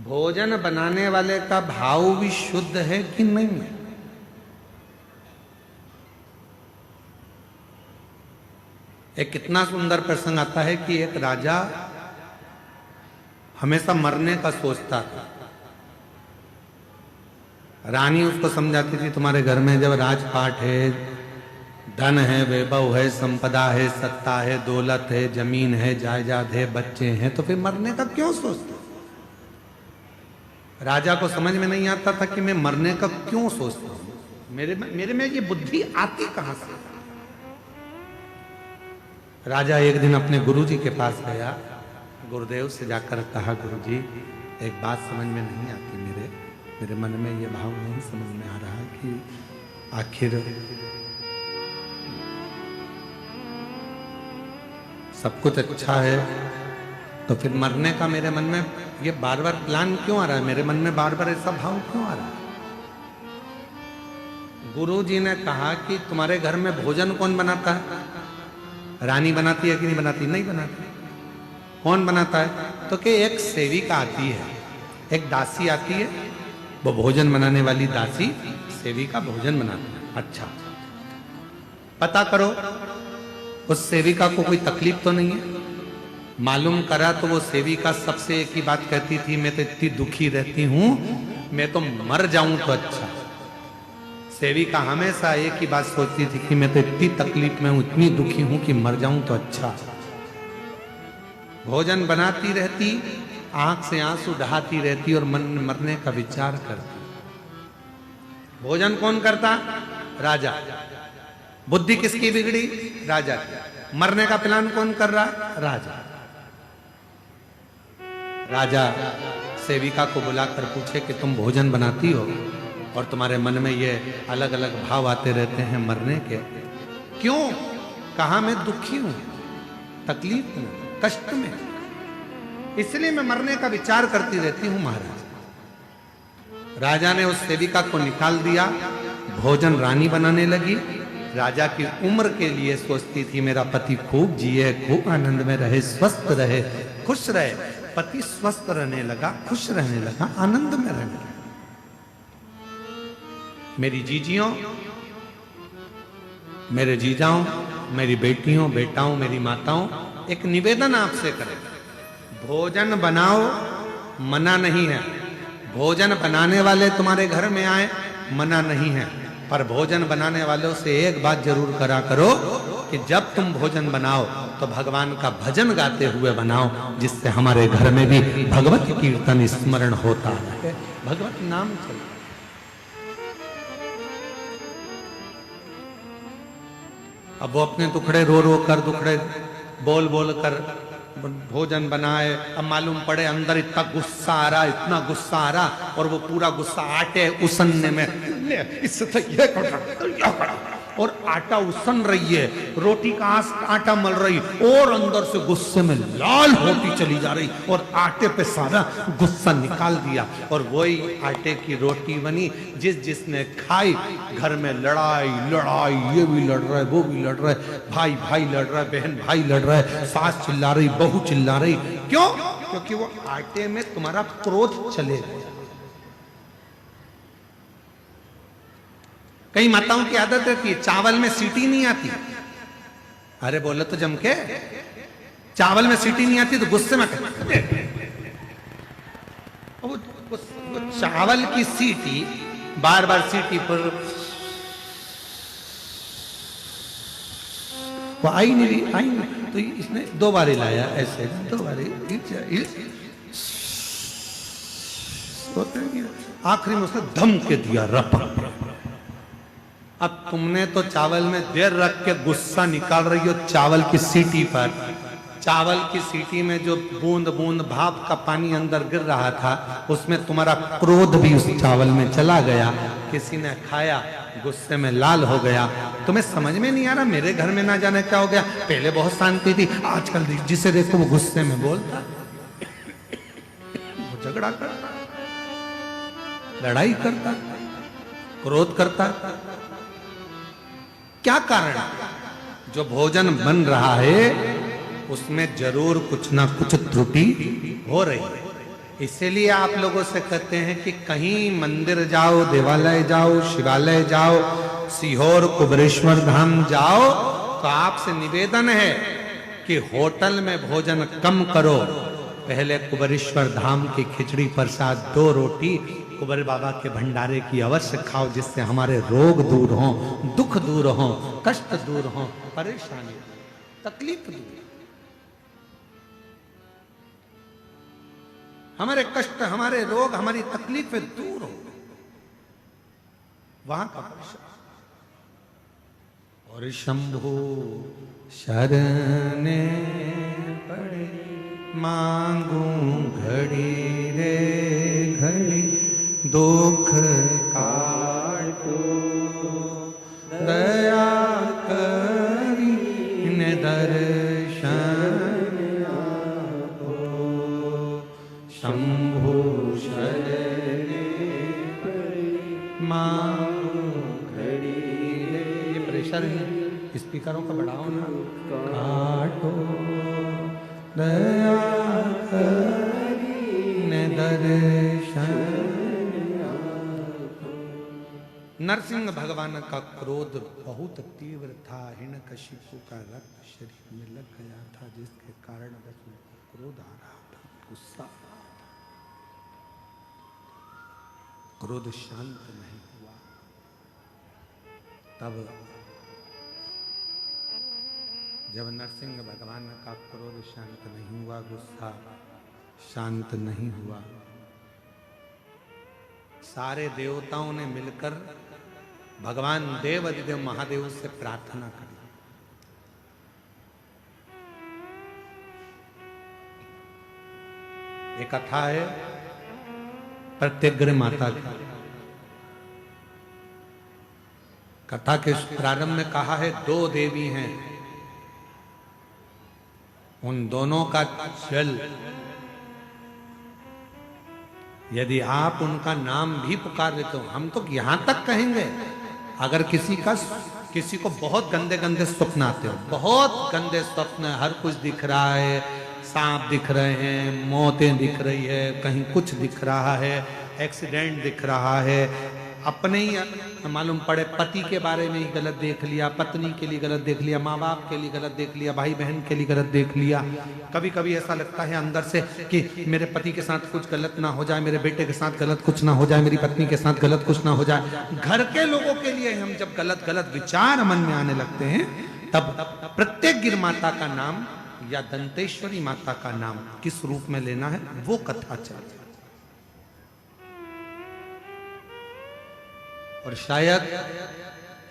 भोजन बनाने वाले का भाव भी शुद्ध है कि नहीं। एक कितना सुंदर प्रसंग आता है कि एक राजा हमेशा मरने का सोचता था। रानी उसको समझाती थी तुम्हारे घर में जब राजपाट है, धन है, वैभव है, संपदा है, सत्ता है, दौलत है, जमीन है, जायदाद है, बच्चे हैं, तो फिर मरने का क्यों सोचते। राजा को समझ में नहीं आता था कि मैं मरने का क्यों सोचता हूं, मेरे में ये बुद्धि आती कहां से। राजा एक दिन अपने गुरुजी के पास गया, गुरुदेव से जाकर कहा गुरुजी एक बात समझ में नहीं आती, मेरे मन में ये भाव नहीं समझ में आ रहा कि आखिर सब कुछ अच्छा है तो फिर मरने का मेरे मन में ये बार बार प्लान क्यों आ रहा है, मेरे मन में बार बार ऐसा भाव क्यों आ रहा है। गुरुजी ने कहा कि तुम्हारे घर में भोजन कौन बनाता है, रानी बनाती है कि नहीं बनाती, नहीं बनाती। कौन बनाता है तो कि एक सेविका आती है, एक दासी आती है, वो भोजन बनाने वाली दासी सेविका भोजन बनाती है। अच्छा पता करो उस सेविका को कोई तकलीफ तो नहीं है। मालूम करा तो वो सेविका सबसे एक ही बात कहती थी, मैं तो इतनी दुखी रहती हूं, मैं तो मर जाऊं तो अच्छा। सेविका हमेशा एक ही बात सोचती थी कि मैं तो इतनी तकलीफ में हूं, इतनी दुखी हूं कि मर जाऊं तो अच्छा। भोजन बनाती रहती, आंख से आंसू बहाती रहती और मन में मरने का विचार करती। भोजन कौन करता, राजा। बुद्धि किसकी बिगड़ी, राजा की। मरने का प्लान कौन कर रहा, राजा। राजा सेविका को बुलाकर पूछे कि तुम भोजन बनाती हो और तुम्हारे मन में ये अलग अलग भाव आते रहते हैं मरने के, क्यों। कहा मैं दुखी हूं, तकलीफ में, कष्ट में, इसलिए मैं मरने का विचार करती रहती हूं महाराज। राजा ने उस सेविका को निकाल दिया, भोजन रानी बनाने लगी। राजा की उम्र के लिए सोचती थी मेरा पति खूब जिए, खूब आनंद में रहे, स्वस्थ रहे, खुश रहे। पति स्वस्थ रहने लगा, खुश रहने लगा, आनंद में रहने लगा। मेरी जीजियों, मेरे जीजाओं, मेरी बेटियों, बेटाओं, मेरी माताओं, एक निवेदन आपसे करें, भोजन बनाओ, मना नहीं है। भोजन बनाने वाले तुम्हारे घर में आए, मना नहीं है, पर भोजन बनाने वालों से एक बात जरूर करा करो कि जब तुम भोजन बनाओ तो भगवान का भजन गाते हुए बनाओ, जिससे हमारे घर में भी भगवत कीर्तन स्मरण होता है, भगवत नाम चले। अब वो अपने दुखड़े रो रो कर, दुखड़े बोल बोल कर भोजन बनाए। अब मालूम पड़े अंदर इतना गुस्सा आ रहा, इतना गुस्सा आ रहा, और वो पूरा गुस्सा आटे उसनने में, इससे तो ये करा, और आटा उसन रही है, रोटी का आटा मल रही और अंदर से गुस्से में लाल होती चली जा रही और आटे पे सारा गुस्सा निकाल दिया और वही आटे की रोटी बनी। जिसने खाई घर में लड़ाई लड़ाई, ये भी लड़ रहा है, वो भी लड़ रहा है, भाई भाई लड़ रहा है, बहन भाई लड़ रहा है, सास चिल्ला रही, बहू चिल्ला रही। क्यों? क्योंकि वो आटे में तुम्हारा क्रोध चले गया। कई माताओं की आदत रहती है चावल में सीटी नहीं आती, अरे बोले तो जम के, चावल में सीटी नहीं आती तो गुस्से में वो चावल की सीटी बार बार सीटी पर वो आई नहीं, तो इसने 2 बार लाया, ऐसे 2 बार, आखिरी में उसने धम के दिया रपक। अब तुमने तो चावल में देर रख के गुस्सा निकाल रही हो चावल की सीटी पर। चावल की सीटी में जो बूंद बूंद भाप का पानी अंदर गिर रहा था उसमें तुम्हारा क्रोध भी उस चावल में चला गया। किसी ने खाया, गुस्से में लाल हो गया। तुम्हें समझ में नहीं आ रहा मेरे घर में ना जाने क्या हो गया, पहले बहुत शांति थी, आजकल जिसे देखो वो गुस्से में बोलता, वो झगड़ा करता, लड़ाई करता, क्रोध करता। क्या कारण? जो भोजन बन रहा है उसमें जरूर कुछ ना कुछ त्रुटि हो रही है। इसीलिए आप लोगों से कहते हैं कि कहीं मंदिर जाओ, देवालय जाओ, शिवालय जाओ, सीहोर कुबरेश्वर धाम जाओ, तो आपसे निवेदन है कि होटल में भोजन कम करो, पहले कुबरेश्वर धाम की खिचड़ी प्रसाद 2 रोटी कुबर बाबा के भंडारे की अवश्य खाओ, जिससे हमारे रोग दूर हों, दुख दूर हों, कष्ट दूर हों, परेशानी, तकलीफ दूर, हमारे कष्ट, हमारे रोग, हमारी तकलीफें दूर हो, वहां का और शंभु शरणे पड़े मांगू घड़ी रे घड़ी दुख काटो दया करी ने दर्शन आपो शंभु शरणे मांगू घड़ी रे। ये प्रेशर है, स्पीकरों का बढ़ाओ ना। काटो दया करी ने दर्शन। नरसिंह भगवान का क्रोध बहुत तीव्र था। हिरण्यकशिपु का रक्त शरीर में लग गया था, जिसके कारण बस उनको क्रोध आ रहा था, गुस्सा आ रहा था। क्रोध शांत नहीं हुआ। तब जब नरसिंह भगवान का क्रोध शांत नहीं हुआ, गुस्सा शांत नहीं हुआ, सारे देवताओं ने मिलकर भगवान देव अधिदेव महादेव से प्रार्थना करी। एक कथा है प्रत्यग्र माता की। कथा के प्रारंभ में कहा है 2 देवी हैं, उन दोनों का जल यदि आप उनका नाम भी पुकार लेते हो, हम तो यहां तक कहेंगे, अगर किसी को बहुत गंदे गंदे स्वप्न आते हो, बहुत गंदे स्वप्न, हर कुछ दिख रहा है, सांप दिख रहे हैं, मौतें दिख रही है, कहीं कुछ दिख रहा है, एक्सीडेंट दिख रहा है, अपने ही मालूम पड़े पति के बारे में ही गलत देख लिया, पत्नी के लिए गलत देख लिया, माँ बाप के लिए गलत देख लिया, भाई बहन के लिए गलत देख लिया। कभी कभी ऐसा लगता है अंदर से कि मेरे पति के साथ कुछ गलत ना हो जाए, मेरे बेटे के साथ गलत कुछ ना हो जाए, मेरी पत्नी के साथ गलत कुछ ना हो जाए। घर के लोगों के लिए हम जब गलत गलत विचार मन में आने लगते हैं, तब प्रत्यग्र माता का नाम या दंतेश्वरी माता का नाम किस रूप में लेना है वो कथा चलती है। और शायद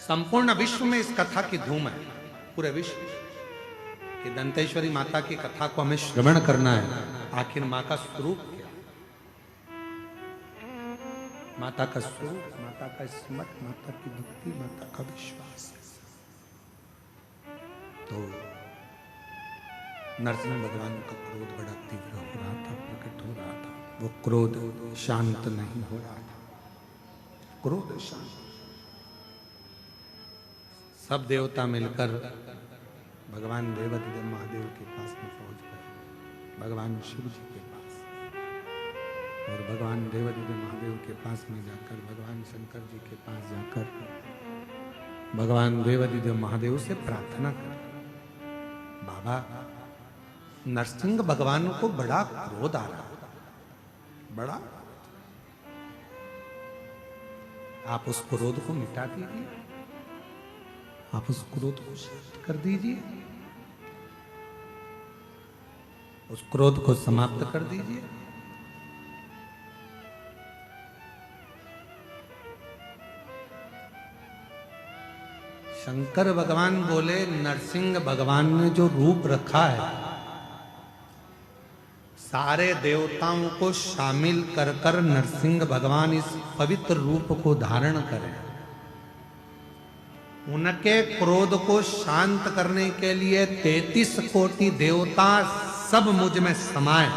संपूर्ण विश्व में इस कथा की धूम है, पूरे विश्व कि दंतेश्वरी माता की कथा को हमें श्रवण करना है। आखिर माँ का स्वरूप क्या, माता का स्वरूप, माता का स्मरण, माता की भक्ति, माता का विश्वास। तो नरसिंह भगवान का क्रोध बड़ा तीव्र हो रहा था, प्रकट हो रहा था। वो क्रोध शांत नहीं हो रहा था, क्रोध शांत। सब देवता मिलकर भगवान देवाधिदेव महादेव के पास में पहुंच गए, भगवान शिव जी के पास। और भगवान देवाधिदेव महादेव के पास में जाकर, भगवान शंकर जी के पास जाकर भगवान देवाधिदेव महादेव से प्रार्थना कर, बाबा नरसिंह भगवान को बड़ा क्रोध आ रहा, बड़ा, आप उस क्रोध को मिटा दीजिए, आप उस क्रोध को शांत कर दीजिए, उस क्रोध को समाप्त कर दीजिए। शंकर भगवान बोले, नरसिंह भगवान ने जो रूप रखा है, सारे देवताओं को शामिल कर कर नरसिंह भगवान इस पवित्र रूप को धारण करें। उनके क्रोध को शांत करने के लिए 33 कोटि देवता सब मुझ में समाये।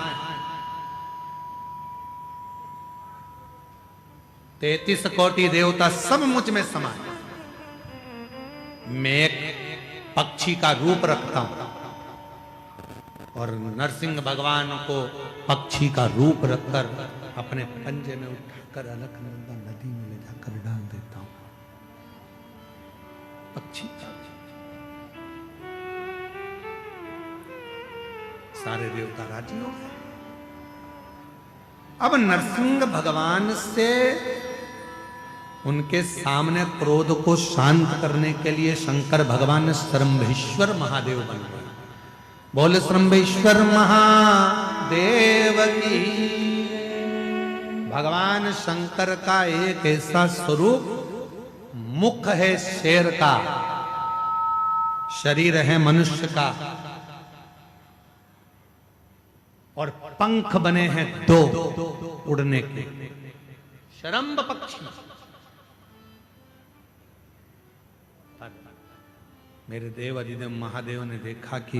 33 कोटि देवता सब मुझ में समाये। मैं एक पक्षी का रूप रखता हूं और नरसिंह भगवान को पक्षी का रूप रखकर अपने पंजे में उठाकर अलकनंदा नदी में ले जाकर डाल देता हूं। पक्षी सारे देवता राजी हो गए। अब नरसिंह भगवान से उनके सामने क्रोध को शांत करने के लिए शंकर भगवान श्रंभेश्वर महादेव बन गए। बोले श्रंभेश्वर महादेव की। भगवान शंकर का एक ऐसा स्वरूप, मुख है शेर का, शरीर है मनुष्य का और पंख बने हैं दो उड़ने के, शरंभ पक्षी। मेरे देव अधिदेव महादेव ने देखा कि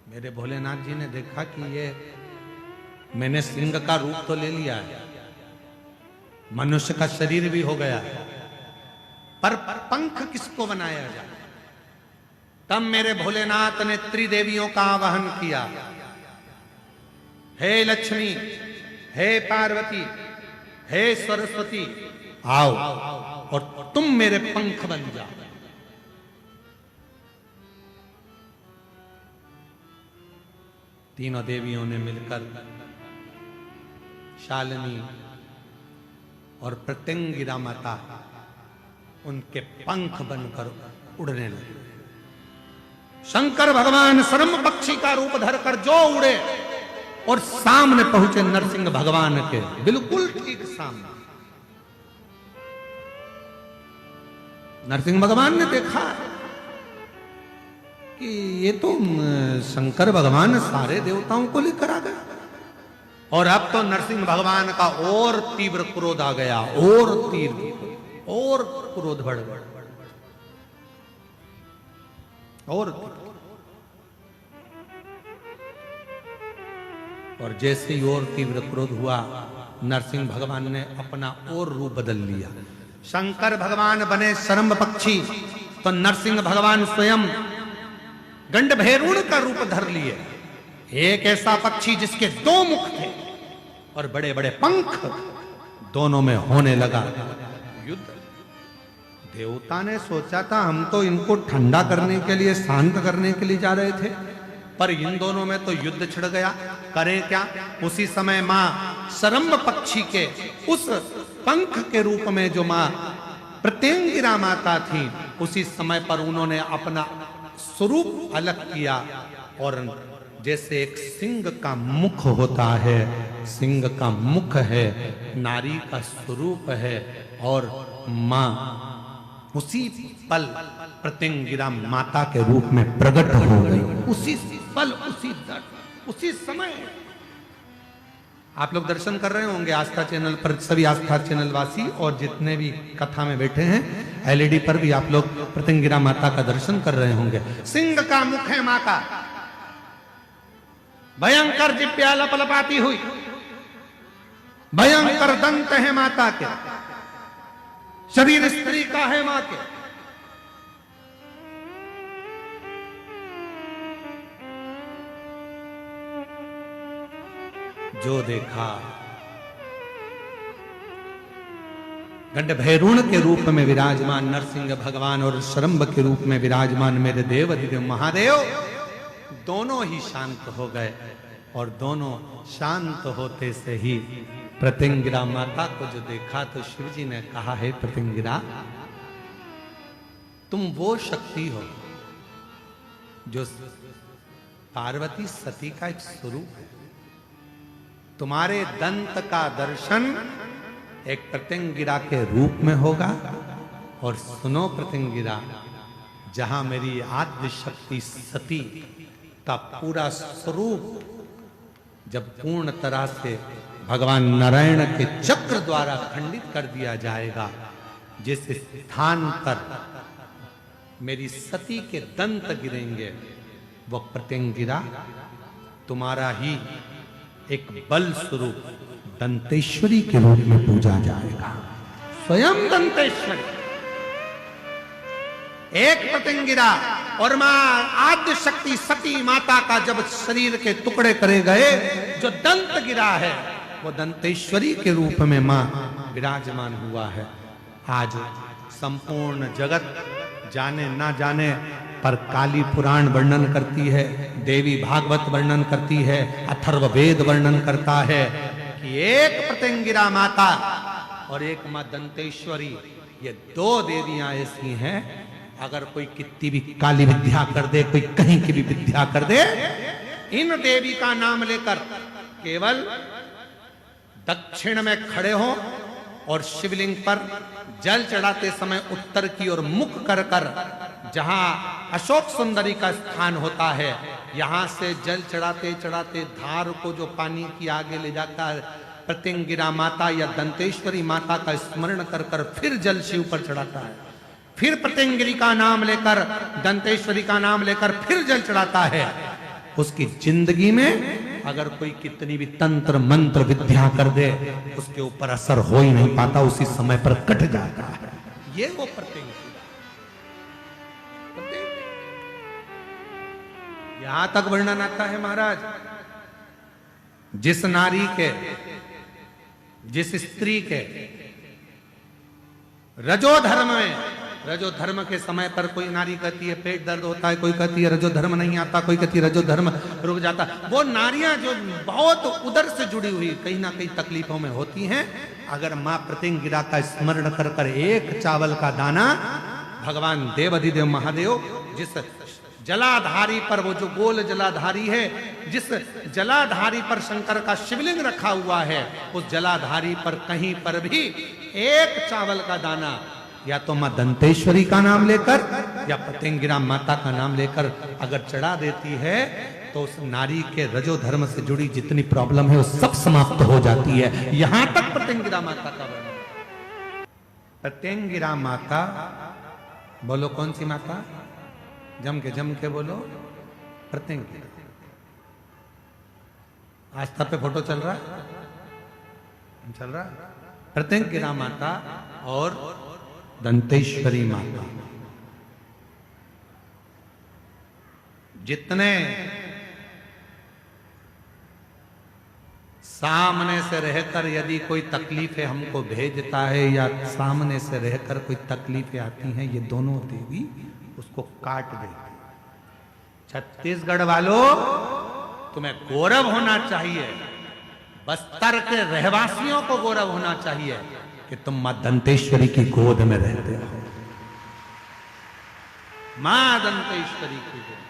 मेरे भोलेनाथ जी ने देखा कि ये मैंने सिंह का रूप तो ले लिया है, मनुष्य का शरीर भी हो गया है, पर पंख किसको बनाया जाए। तब मेरे भोलेनाथ ने त्रिदेवियों का आवाहन किया, हे लक्ष्मी, हे पार्वती, हे सरस्वती, आओ और तुम मेरे पंख बन जाओ। तीनों देवियों ने मिलकर शालिनी और प्रत्यंगिरा माता उनके पंख बनकर उड़ने लगे। शंकर भगवान शरम पक्षी का रूप धरकर जो उड़े और सामने पहुंचे नरसिंह भगवान के बिल्कुल ठीक सामने। नरसिंह भगवान ने देखा कि ये तो शंकर भगवान सारे देवताओं को लेकर आ गए और अब तो नरसिंह भगवान का और तीव्र क्रोध आ गया, और तीव्र और क्रोध बढ़ गया और जैसे ही और तीव्र क्रोध हुआ, नरसिंह भगवान ने अपना और रूप बदल लिया। शंकर भगवान बने शरंभ पक्षी तो नरसिंह भगवान स्वयं गंडभैरुण का रूप धर लिए। एक ऐसा पक्षी जिसके दो मुख थे और बड़े बड़े पंख, दोनों में होने लगा युद्ध। देवता ने सोचा था हम तो इनको ठंडा करने के लिए, शांत करने के लिए जा रहे थे, पर इन दोनों में तो युद्ध छिड़ गया। करें क्या? उसी समय मां शरंभ पक्षी के उस पंख के रूप में जो मां प्रत्यंगिरा माता थी, उसी समय पर उन्होंने अपना स्वरूप अलग किया और जैसे एक सिंह का मुख होता है, सिंह का मुख है, नारी का स्वरूप है और मां उसी पल प्रत्यंगिरा माता के रूप में प्रकट हो गई। उसी पल, उसी समय आप लोग दर्शन कर रहे होंगे आस्था चैनल पर, सभी आस्था चैनल वासी और जितने भी कथा में बैठे हैं, एलईडी पर भी आप लोग प्रत्यंगिरा माता का दर्शन कर रहे होंगे। सिंह का मुख है मां का, भयंकर जिब्या लपलपाती हुई, भयंकर दंत है माता के, शरीर स्त्री का है मां के। जो देखा गंड भैरूण के रूप में विराजमान नरसिंह भगवान और शरंभ के रूप में विराजमान मेरे देव अधिदेव महादेव दोनों ही शांत हो गए। और दोनों शांत होते से ही प्रत्यंगिरा माता को जो देखा तो शिव जी ने कहा, है प्रत्यंगिरा, तुम वो शक्ति हो जो पार्वती सती का एक स्वरूप है। तुम्हारे दंत का दर्शन एक प्रत्यंगिरा के रूप में होगा। और सुनो प्रत्यंगिरा, जहां मेरी आद्य शक्ति सती का पूरा स्वरूप जब पूर्ण तरह से भगवान नारायण के चक्र द्वारा खंडित कर दिया जाएगा, जिस स्थान पर मेरी सती के दंत गिरेंगे, वह प्रत्यंगिरा तुम्हारा ही एक बल स्वरूप दंतेश्वरी के रूप में पूजा जाएगा। स्वयं दंतेश्वरी, एक प्रत्यंगिरा और मां आद्य शक्ति सती माता का जब शरीर के टुकड़े करे गए, जो दंत गिरा है वो दंतेश्वरी के रूप में मां विराजमान हुआ है। आज संपूर्ण जगत जाने ना जाने पर काली पुराण वर्णन करती है, देवी भागवत वर्णन करती है, अथर्ववेद वर्णन करता है कि एक प्रत्यंगिरा माता और एक मां दंतेश्वरी, ये दो देवियां ऐसी हैं, अगर कोई कितनी भी काली विद्या कर दे, कोई कहीं की भी विद्या कर दे, इन देवी का नाम लेकर केवल दक्षिण में खड़े हो और शिवलिंग पर जल चढ़ाते समय उत्तर की ओर मुख कर कर, जहां अशोक सुंदरी का स्थान होता है, यहां से जल चढ़ाते चढ़ाते धार को जो पानी की आगे ले जाता है, प्रत्यंगिरा माता या दंतेश्वरी माता का स्मरण कर कर फिर जल शिव पर चढ़ाता है, फिर प्रत्यंगिरी का नाम लेकर, दंतेश्वरी का नाम लेकर फिर जल चढ़ाता है। उसकी जिंदगी में अगर कोई कितनी भी तंत्र मंत्र विद्या कर दे, उसके ऊपर असर हो ही नहीं पाता, उसी समय पर कट जाता है। ये वो प्रत्यंगिरा। यहां तक वर्णन आता है महाराज, जिस नारी के, जिस स्त्री के रजो धर्म में, रजो धर्म के समय पर कोई नारी कहती है पेट दर्द होता है, कोई कहती है रजो धर्म नहीं आता, कोई कहती है रजो धर्म रुक जाता, वो नारियां जो बहुत उदर से जुड़ी हुई कहीं ना कहीं तकलीफों में होती हैं, अगर मां प्रत्यंगिरा का स्मरण कर कर एक चावल का दाना, भगवान देव अधिदेव महादेव जिस जलाधारी पर, वो जो गोल जलाधारी है, जिस जलाधारी पर शंकर का शिवलिंग रखा हुआ है, उस जलाधारी पर कहीं पर भी एक चावल का दाना या तो मां दंतेश्वरी का नाम लेकर या प्रत्यंगिरा माता का नाम लेकर अगर चढ़ा देती है, तो उस नारी के रजो धर्म से जुड़ी जितनी प्रॉब्लम है वो सब समाप्त हो जाती है। यहां तक प्रत्यंगिरा माता का वर्णन। प्रत्यंगिरा माता, बोलो कौन सी माता? जम के बोलो, प्रत्यंगिरा। आस्था पे फोटो चल रहा है? प्रत्यंगिरा माता और दंतेश्वरी माता, जितने सामने से रहकर यदि कोई तकलीफें हमको भेजता है या सामने से रहकर कोई तकलीफें आती हैं, ये दोनों देवी उसको काट देती। छत्तीसगढ़ वालों, तुम्हें गौरव होना चाहिए, बस्तर के रहवासियों को गौरव होना चाहिए कि तुम मां दंतेश्वरी की गोद में रहते हो। मां दंतेश्वरी की गोद,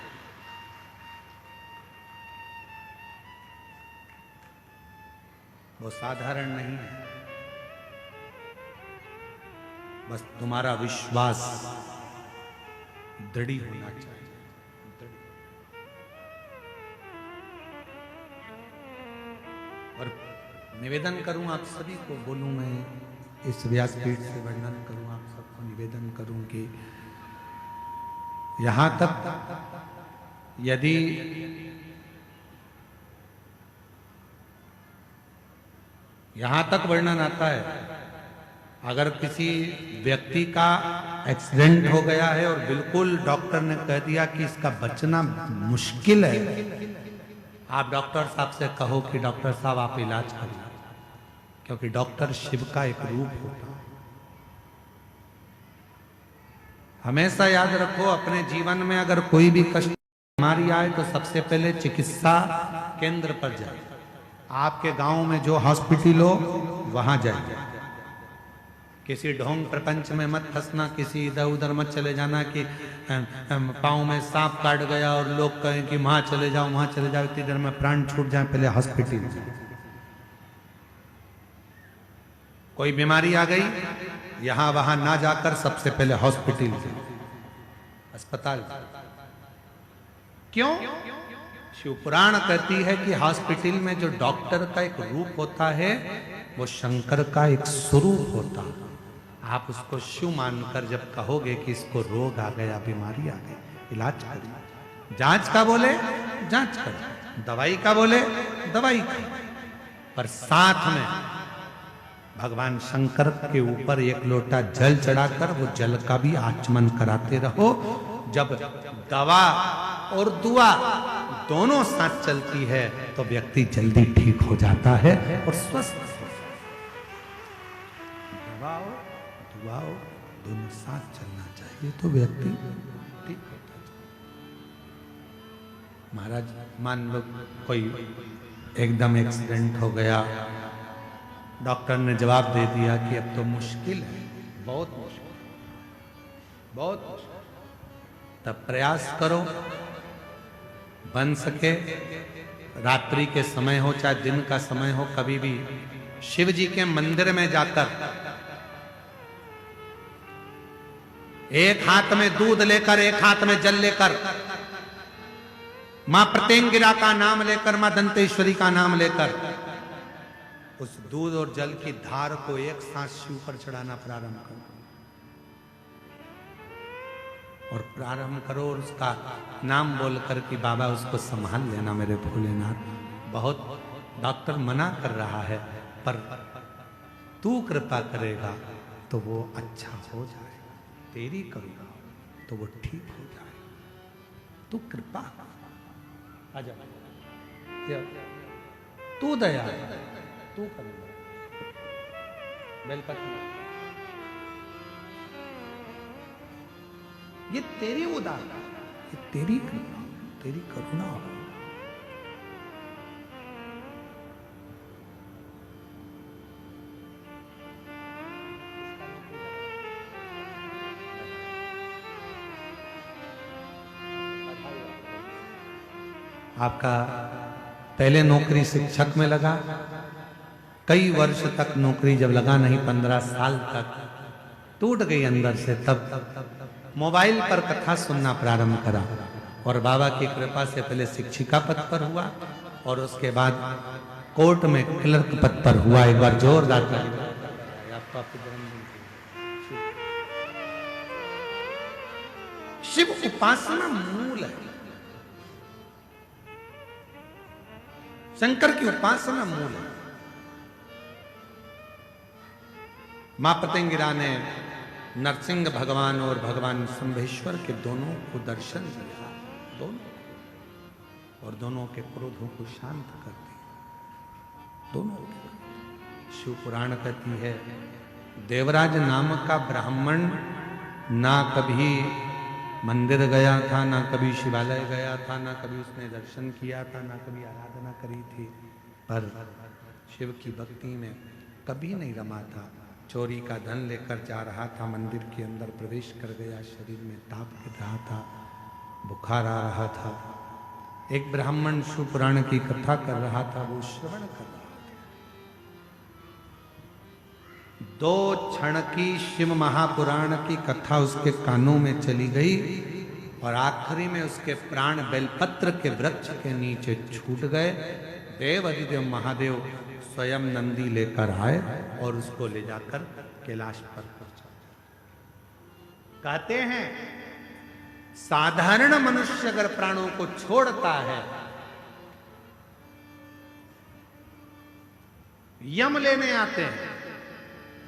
वो साधारण नहीं है। बस तुम्हारा विश्वास दृढ़ होना चाहिए। और निवेदन करूं आप सभी को, बोलूं मैं इस व्यासपीठ से वर्णन करूं, आप सबको निवेदन करूं कि यहां तक यदि यहां तक वर्णन आता है, अगर किसी व्यक्ति का एक्सीडेंट हो गया है और बिल्कुल डॉक्टर ने कह दिया कि इसका बचना मुश्किल है, आप डॉक्टर साहब से कहो कि डॉक्टर साहब आप इलाज करिए, क्योंकि डॉक्टर शिव का एक रूप होता है। हमेशा याद रखो, अपने जीवन में अगर कोई भी कष्ट बीमारी आए तो सबसे पहले चिकित्सा केंद्र पर जाए। आपके गांव में जो हॉस्पिटल हो वहां जाइए। किसी ढोंग प्रपंच में मत फंसना, किसी इधर उधर मत चले जाना कि पाँव में सांप काट गया और लोग कहें कि वहां चले जाओ वहां चले जाओ, इतनी देर में प्राण छूट जाए, पहले हॉस्पिटल जाए। कोई बीमारी आ गई, यहां वहां ना जाकर सबसे पहले हॉस्पिटल जाए, अस्पताल। क्यों? शिव पुराण कहती है कि हॉस्पिटल में जो डॉक्टर का एक रूप होता है वो शंकर का एक स्वरूप होता है। आप उसको शिव मानकर जब कहोगे कि इसको रोग आ गया, बीमारी आ गई, इलाज करिए। जांच का बोले जांच करिए, दवाई का बोले दवाई करिए, पर साथ में भगवान शंकर के ऊपर एक लोटा जल चढ़ाकर वो जल का भी आचमन कराते रहो। जब दवा और दुआ दोनों साथ चलती है तो व्यक्ति जल्दी ठीक हो जाता है और स्वस्थ। दवा दुआ दोनों साथ चलना चाहिए तो व्यक्ति ठीक होता है। महाराज मान लो कोई एकदम एक्सीडेंट हो गया, डॉक्टर ने जवाब दे दिया कि अब तो मुश्किल है, बहुत मुश्किल, बहुत मुश्किल। तब प्रयास करो, बन सके रात्रि के समय हो चाहे दिन का समय हो, कभी भी शिव जी के मंदिर में जाकर एक हाथ में दूध लेकर, एक हाथ में जल लेकर, मां प्रत्यंगिरा का नाम लेकर, मां दंतेश्वरी का नाम लेकर उस दूध और जल की धार को एक साथ शिव पर चढ़ाना प्रारंभ करो और प्रारंभ करो और उसका नाम बोलकर कि बाबा उसको संभाल लेना मेरे भोलेनाथ। बहुत डॉक्टर मना कर रहा है पर तू कृपा करेगा तो वो अच्छा हो जाएगा, तेरी करूंगा तो वो ठीक हो जाएगा। तू कृपा आ जा, तू दया, तू करेगा। बेलपत्र ये तेरी उदारता, ये तेरी कृपा, तेरी करुणा। आपका पहले नौकरी शिक्षक में लगा, कई वर्ष तक नौकरी जब लगा नहीं, 15 साल तक टूट गई अंदर से, तब मोबाइल पर कथा सुनना प्रारंभ करा और बाबा की कृपा से पहले शिक्षिका पद पर हुआ और उसके बाद कोर्ट में क्लर्क पद पर हुआ। एक बार जोरदार शिव उपासना मूल है, शंकर की उपासना मूल है। मां पतंगिरा ने नरसिंह भगवान और भगवान शंभेश्वर के दोनों को दर्शन दिया, दोनों, और दोनों के क्रोधों को शांत कर दिया, दोनों के। शिव पुराण कहती है देवराज नाम का ब्राह्मण ना कभी मंदिर गया था, ना कभी शिवालय गया था, ना कभी उसने दर्शन किया था, ना कभी आराधना करी थी, पर शिव की भक्ति में कभी नहीं रमा था। चोरी का धन लेकर जा रहा था, मंदिर के अंदर प्रवेश कर गया, शरीर में ताप गिर रहा था, बुखार आ रहा था। एक ब्राह्मण शिव पुराण की कथा कर रहा था, वो श्रवण कर रहा था। 2 क्षण की शिव महापुराण की कथा उसके कानों में चली गई और आखिरी में उसके प्राण बेलपत्र के वृक्ष के नीचे छूट गए। देव अधिदेव महादेव स्वयं नंदी लेकर आए और उसको ले जाकर कैलाश पर पहुंचा। कहते हैं साधारण मनुष्य अगर प्राणों को छोड़ता है, यम लेने आते हैं।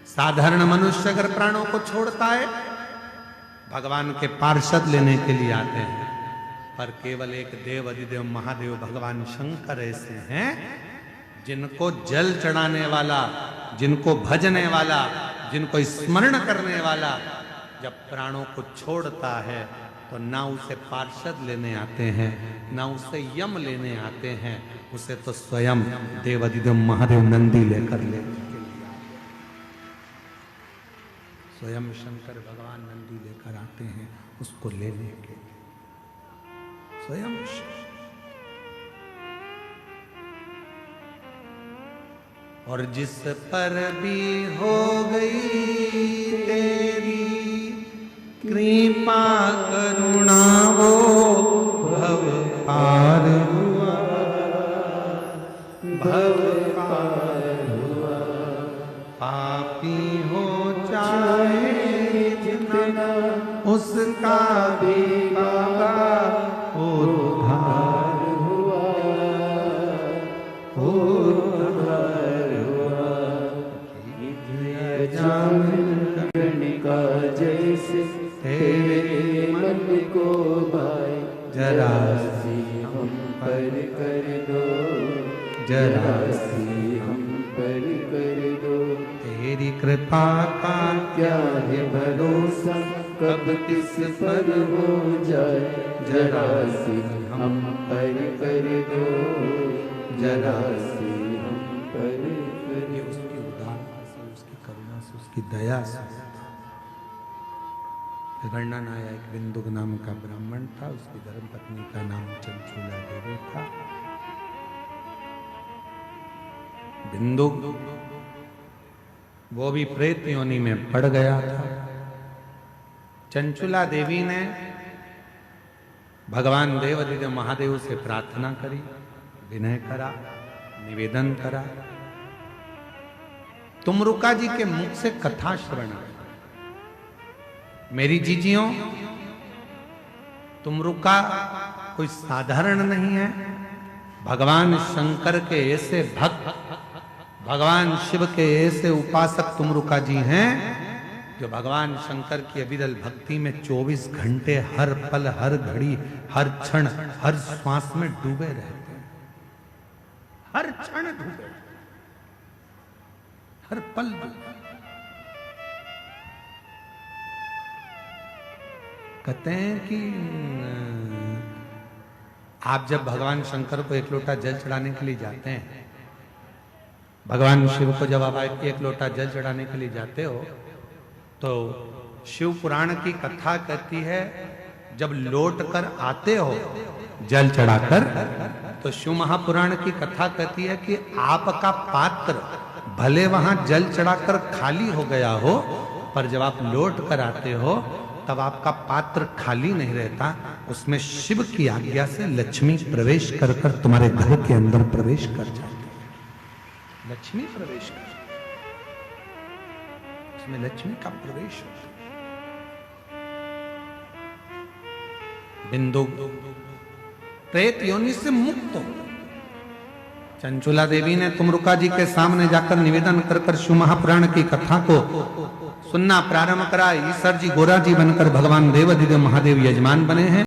साधारण मनुष्य अगर प्राणों को छोड़ता है, भगवान के पार्षद लेने के लिए आते हैं। पर केवल एक देव अधिदेव महादेव भगवान शंकर ऐसे हैं जिनको जल चढ़ाने वाला, जिनको भजने वाला, जिनको स्मरण करने वाला जब प्राणों को छोड़ता है तो ना उसे पार्षद लेने आते हैं, ना उसे यम लेने आते हैं, उसे तो स्वयं देव अधिदेव महादेव नंदी लेकर ले के लिए आते हैं। स्वयं शंकर भगवान नंदी लेकर आते हैं उसको लेने के लिए, स्वयं और जिस पर भी हो गई तेरी कृपा करुणा वो भव पार हुआ, भव पार हुआ। पापी हो चाहे जितना उसका भी बाबा उद्धार हुआ, उद्धार हुआ। का जैसे तेरे मन को भाई, जरा सी हम पर कर दो, जरा सी हम पर कर दो। तेरी कृपा का क्या है भरोसा कब किस पर हो जाए, जरा सी हम पर कर दो, जरा सी हम पर कर ये दो। उसकी उदारता से, उसकी करुणा से, उसकी दया से। वर्णन आया एक बिंदुक नाम का ब्राह्मण था, उसकी धर्मपत्नी का नाम चंचूला देवी था। बिंदुक वो भी प्रेत योनि में पड़ गया था। चंचूला देवी ने भगवान देव अधिदेव महादेव से प्रार्थना करी, विनय करा, निवेदन करा। तुमरुका जी के मुख से कथा श्रवण, मेरी जीजियों, तुमरुका कोई साधारण नहीं है। भगवान शंकर के ऐसे भक्त, भगवान शिव के ऐसे उपासक तुमरुका जी हैं जो भगवान शंकर की अविरल भक्ति में 24 घंटे हर पल, हर घड़ी, हर क्षण, हर श्वास में डूबे रहते हैं। हर क्षण डूबे, हर पल डूबे। कहते हैं कि आप जब भगवान शंकर को एक लोटा जल चढ़ाने के लिए जाते हैं, भगवान शिव को जब आप एक लोटा जल चढ़ाने के लिए जाते हो, तो शिव पुराण की कथा कहती है जब लौट कर आते हो जल चढ़ाकर, तो शिव महापुराण की कथा कहती है कि आपका पात्र भले वहां जल चढ़ाकर खाली हो गया हो, पर जब आप लौट कर आते हो तब आपका पात्र खाली नहीं रहता, उसमें शिव की आज्ञा से लक्ष्मी प्रवेश कर कर तुम्हारे घर के अंदर प्रवेश कर जाती है। लक्ष्मी प्रवेश कर, उसमें लक्ष्मी का प्रवेश होता है। बिंदु प्रेत योनि से मुक्त हो। चंचूला देवी ने तुमरुका जी के सामने जाकर निवेदन कर कर शिव महापुराण की कथा को सुनना प्रारंभ करा। ईश्वर जी गोरा जी बनकर भगवान देव अधिदेव महादेव यजमान बने हैं।